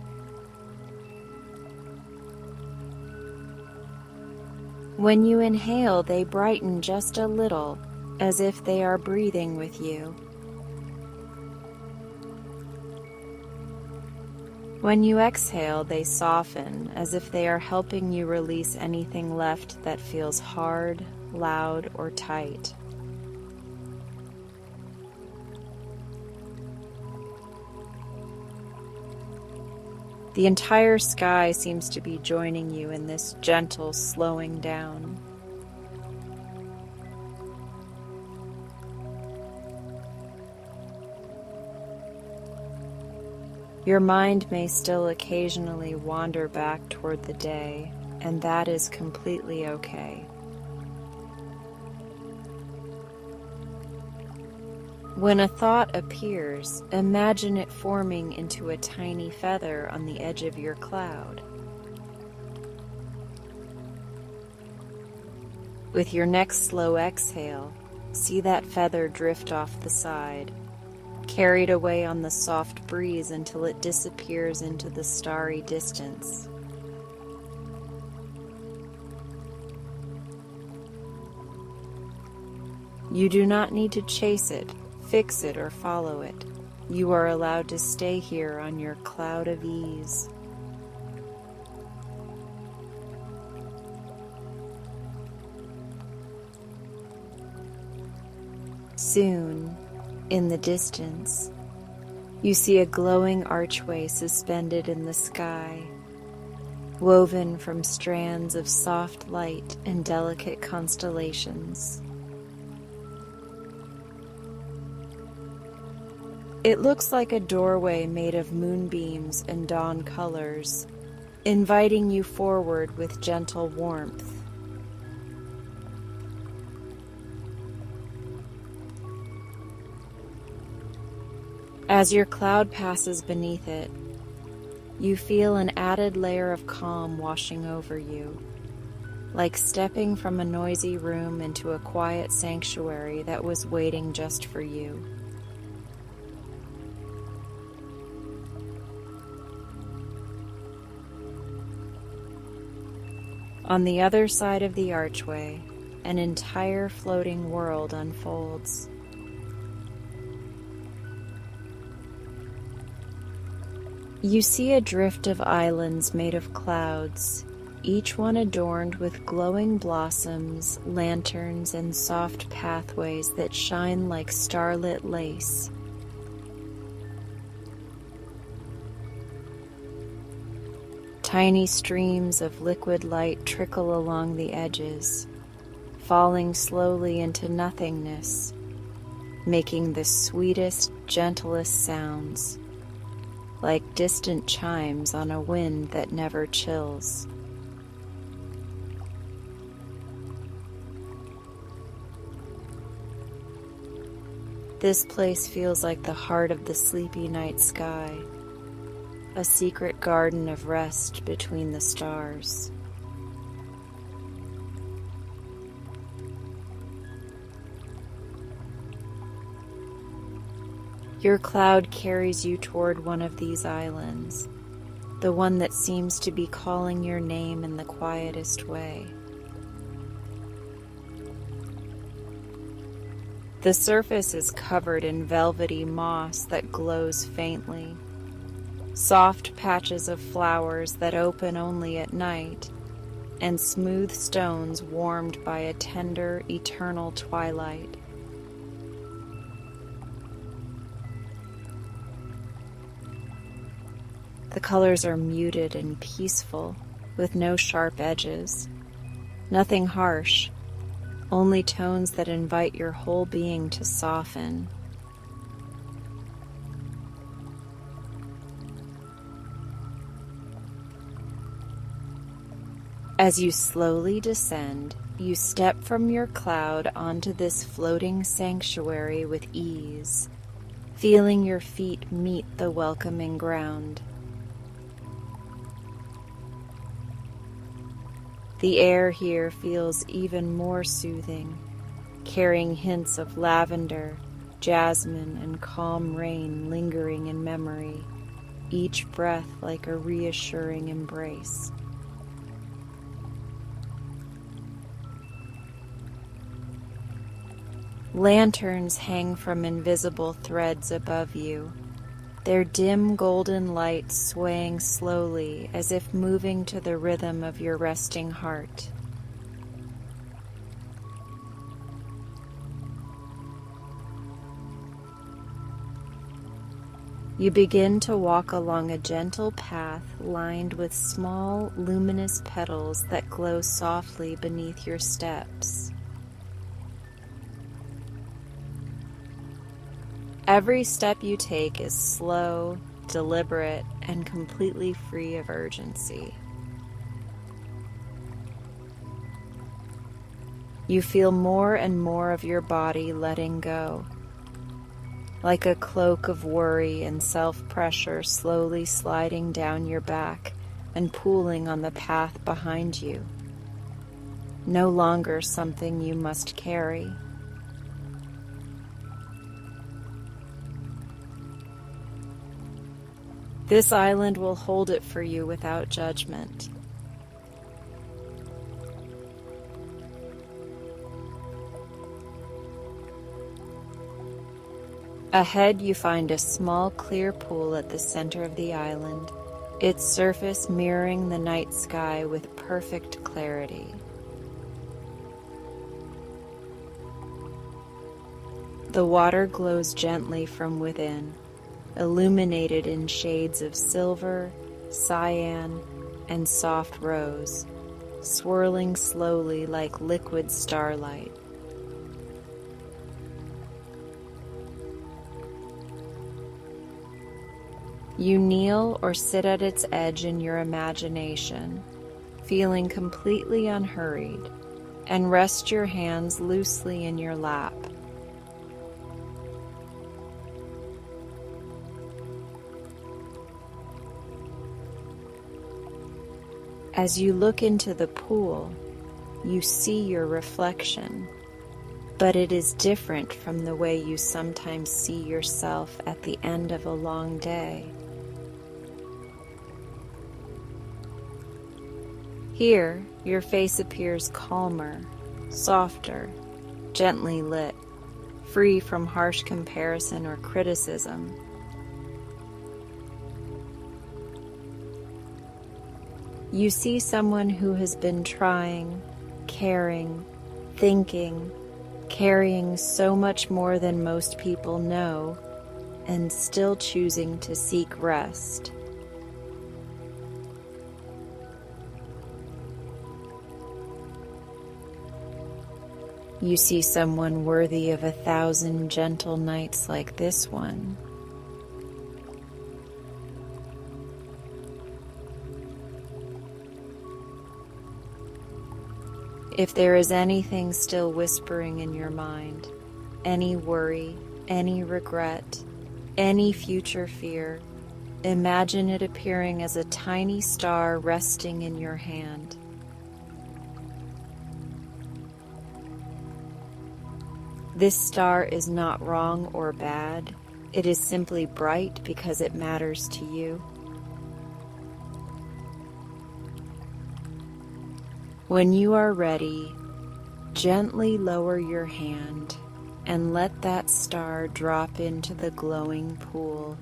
When you inhale, they brighten just a little, as if they are breathing with you. When you exhale, they soften, as if they are helping you release anything left that feels hard, loud, or tight. The entire sky seems to be joining you in this gentle slowing down. Your mind may still occasionally wander back toward the day, and that is completely okay. When a thought appears, imagine it forming into a tiny feather on the edge of your cloud. With your next slow exhale, see that feather drift off the side, carried away on the soft breeze until it disappears into the starry distance. You do not need to chase it, fix it, or follow it. You are allowed to stay here on your cloud of ease. Soon, in the distance, you see a glowing archway suspended in the sky, woven from strands of soft light and delicate constellations. It looks like a doorway made of moonbeams and dawn colors, inviting you forward with gentle warmth. As your cloud passes beneath it, you feel an added layer of calm washing over you, like stepping from a noisy room into a quiet sanctuary that was waiting just for you. On the other side of the archway, an entire floating world unfolds. You see a drift of islands made of clouds, each one adorned with glowing blossoms, lanterns, and soft pathways that shine like starlit lace. Tiny streams of liquid light trickle along the edges, falling slowly into nothingness, making the sweetest, gentlest sounds, like distant chimes on a wind that never chills. This place feels like the heart of the sleepy night sky, a secret garden of rest between the stars. Your cloud carries you toward one of these islands, the one that seems to be calling your name in the quietest way. The surface is covered in velvety moss that glows faintly, soft patches of flowers that open only at night, and smooth stones warmed by a tender, eternal twilight. The colors are muted and peaceful, with no sharp edges, nothing harsh, only tones that invite your whole being to soften. As you slowly descend, you step from your cloud onto this floating sanctuary with ease, feeling your feet meet the welcoming ground. The air here feels even more soothing, carrying hints of lavender, jasmine, and calm rain lingering in memory, each breath like a reassuring embrace. Lanterns hang from invisible threads above you, their dim golden light swaying slowly as if moving to the rhythm of your resting heart. You begin to walk along a gentle path lined with small, luminous petals that glow softly beneath your steps. Every step you take is slow, deliberate, and completely free of urgency. You feel more and more of your body letting go, like a cloak of worry and self-pressure slowly sliding down your back and pooling on the path behind you. No longer something you must carry. This island will hold it for you without judgment. Ahead, you find a small clear pool at the center of the island, its surface mirroring the night sky with perfect clarity. The water glows gently from within, illuminated in shades of silver, cyan, and soft rose, swirling slowly like liquid starlight. You kneel or sit at its edge in your imagination, feeling completely unhurried, and rest your hands loosely in your lap. As you look into the pool, you see your reflection, but it is different from the way you sometimes see yourself at the end of a long day. Here, your face appears calmer, softer, gently lit, free from harsh comparison or criticism. You see someone who has been trying, caring, thinking, carrying so much more than most people know, and still choosing to seek rest. You see someone worthy of 1,000 gentle nights like this one. If there is anything still whispering in your mind, any worry, any regret, any future fear, imagine it appearing as a tiny star resting in your hand. This star is not wrong or bad. It is simply bright because it matters to you. When you are ready, gently lower your hand and let that star drop into the glowing pool,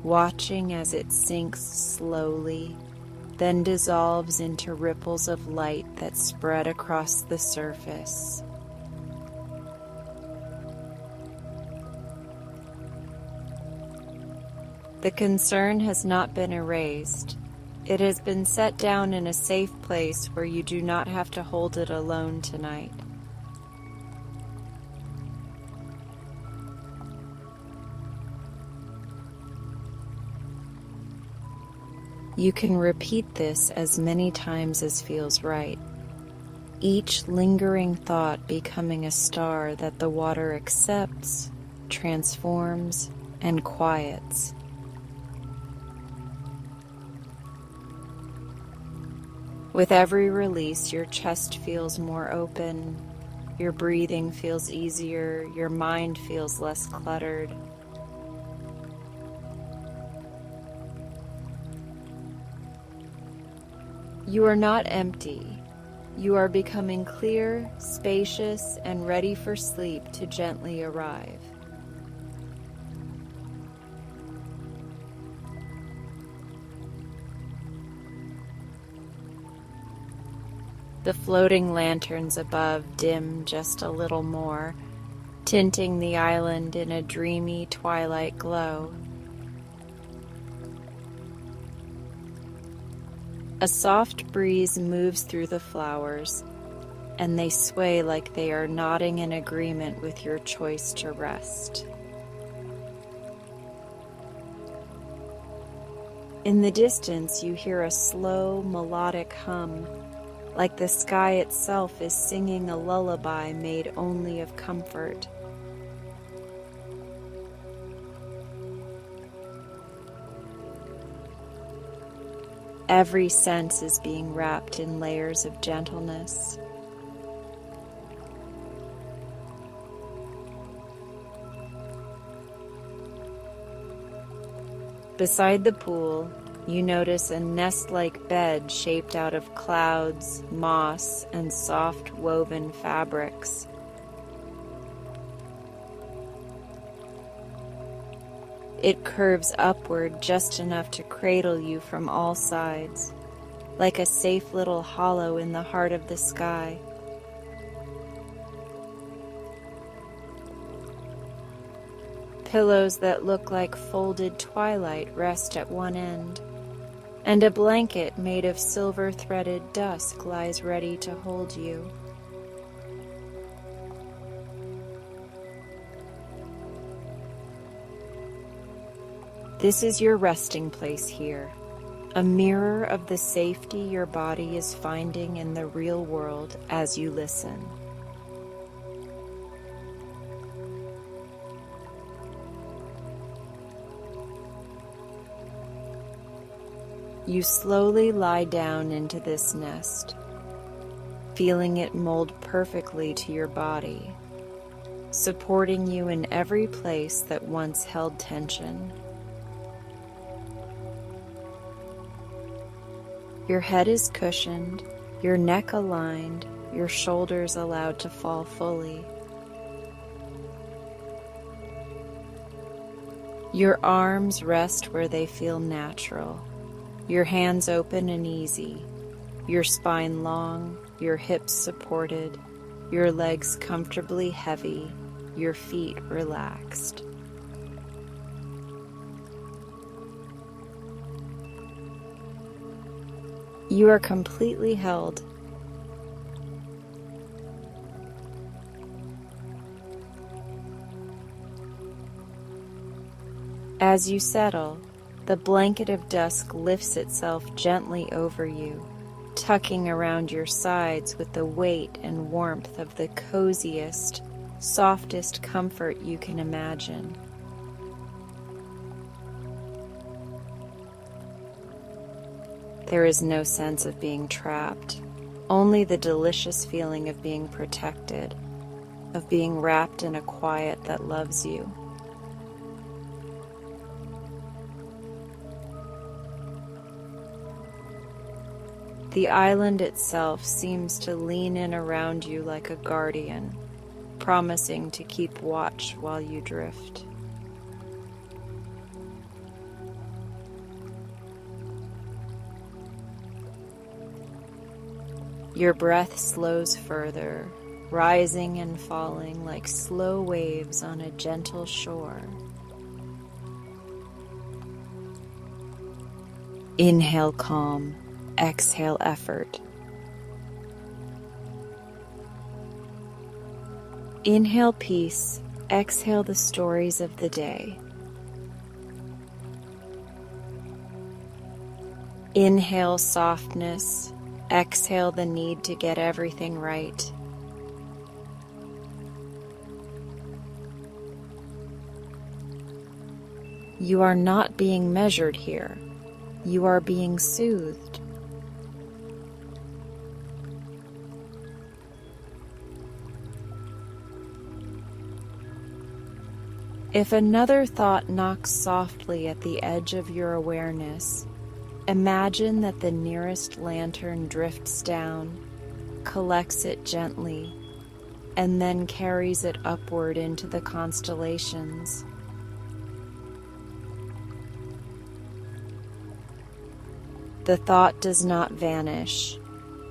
watching as it sinks slowly, then dissolves into ripples of light that spread across the surface. The concern has not been erased. It has been set down in a safe place where you do not have to hold it alone tonight. You can repeat this as many times as feels right, each lingering thought becoming a star that the water accepts, transforms, and quiets. With every release, your chest feels more open, your breathing feels easier, your mind feels less cluttered. You are not empty. You are becoming clear, spacious, and ready for sleep to gently arrive. The floating lanterns above dim just a little more, tinting the island in a dreamy twilight glow. A soft breeze moves through the flowers, and they sway like they are nodding in agreement with your choice to rest. In the distance, you hear a slow, melodic hum, like the sky itself is singing a lullaby made only of comfort. Every sense is being wrapped in layers of gentleness. Beside the pool, you notice a nest-like bed shaped out of clouds, moss, and soft woven fabrics. It curves upward just enough to cradle you from all sides, like a safe little hollow in the heart of the sky. Pillows that look like folded twilight rest at one end, and a blanket made of silver-threaded dusk lies ready to hold you. This is your resting place here, a mirror of the safety your body is finding in the real world as you listen. You slowly lie down into this nest, feeling it mold perfectly to your body, supporting you in every place that once held tension. Your head is cushioned, your neck aligned, your shoulders allowed to fall fully. Your arms rest where they feel natural, your hands open and easy, your spine long, your hips supported, your legs comfortably heavy, your feet relaxed. You are completely held. As you settle, the blanket of dusk lifts itself gently over you, tucking around your sides with the weight and warmth of the coziest, softest comfort you can imagine. There is no sense of being trapped, only the delicious feeling of being protected, of being wrapped in a quiet that loves you. The island itself seems to lean in around you like a guardian, promising to keep watch while you drift. Your breath slows further, rising and falling like slow waves on a gentle shore. Inhale calm, exhale effort. Inhale peace, exhale the stories of the day. Inhale softness, exhale the need to get everything right. You are not being measured here. You are being soothed. If another thought knocks softly at the edge of your awareness, imagine that the nearest lantern drifts down, collects it gently, and then carries it upward into the constellations. The thought does not vanish,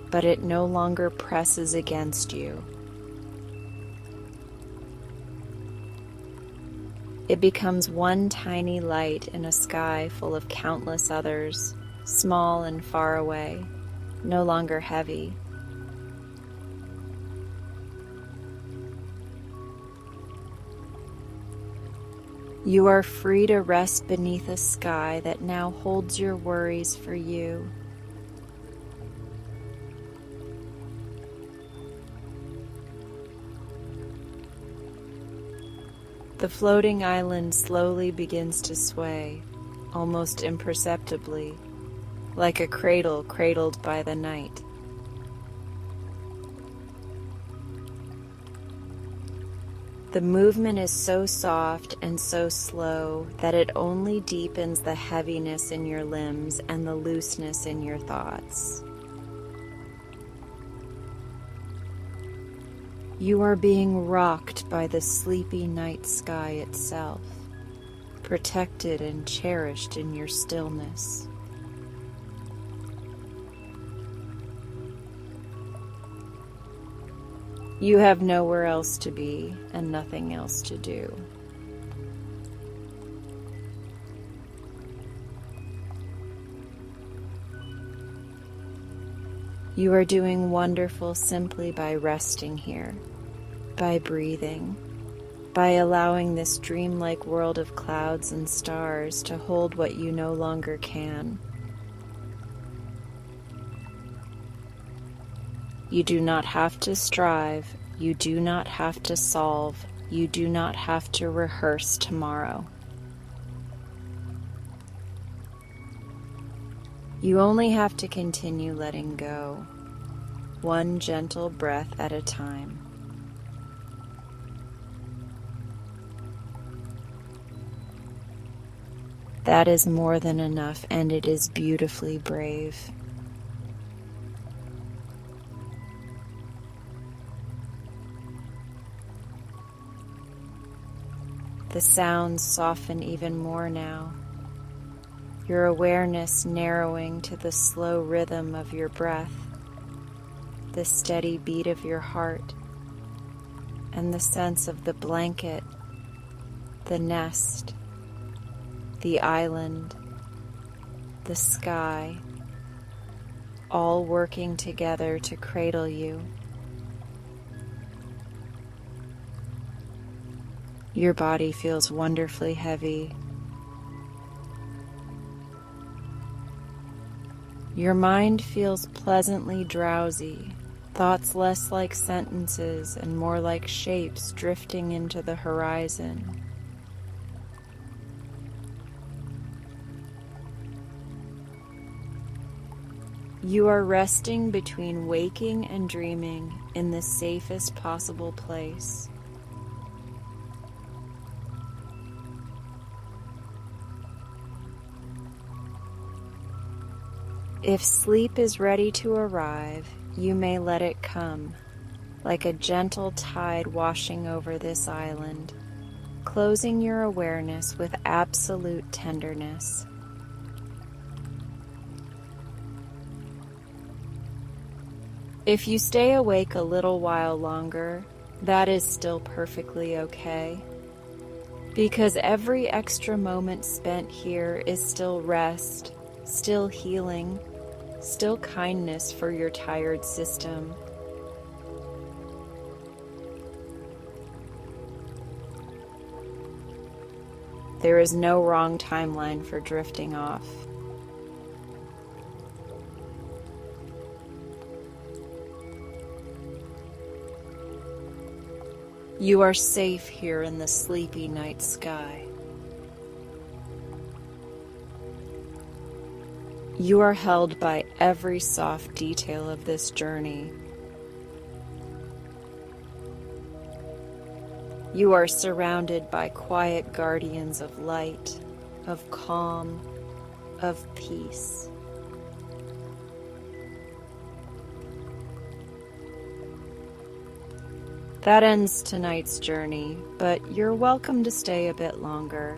but it no longer presses against you. It becomes one tiny light in a sky full of countless others, small and far away, no longer heavy. You are free to rest beneath a sky that now holds your worries for you. The floating island slowly begins to sway, almost imperceptibly, like a cradle cradled by the night. The movement is so soft and so slow that it only deepens the heaviness in your limbs and the looseness in your thoughts. You are being rocked by the sleepy night sky itself, protected and cherished in your stillness. You have nowhere else to be and nothing else to do. You are doing wonderful simply by resting here, by breathing, by allowing this dreamlike world of clouds and stars to hold what you no longer can. You do not have to strive, you do not have to solve, you do not have to rehearse tomorrow. You only have to continue letting go, one gentle breath at a time. That is more than enough, and it is beautifully brave. The sounds soften even more now, your awareness narrowing to the slow rhythm of your breath, the steady beat of your heart, and the sense of the blanket, the nest, the island, the sky, all working together to cradle you. Your body feels wonderfully heavy. Your mind feels pleasantly drowsy, thoughts less like sentences and more like shapes drifting into the horizon. You are resting between waking and dreaming in the safest possible place. If sleep is ready to arrive, you may let it come, like a gentle tide washing over this island, closing your awareness with absolute tenderness. If you stay awake a little while longer, that is still perfectly okay, because every extra moment spent here is still rest, still healing, still kindness for your tired system. There is no wrong timeline for drifting off. You are safe here in the sleepy night sky. You are held by every soft detail of this journey. You are surrounded by quiet guardians of light, of calm, of peace. That ends tonight's journey, but you're welcome to stay a bit longer.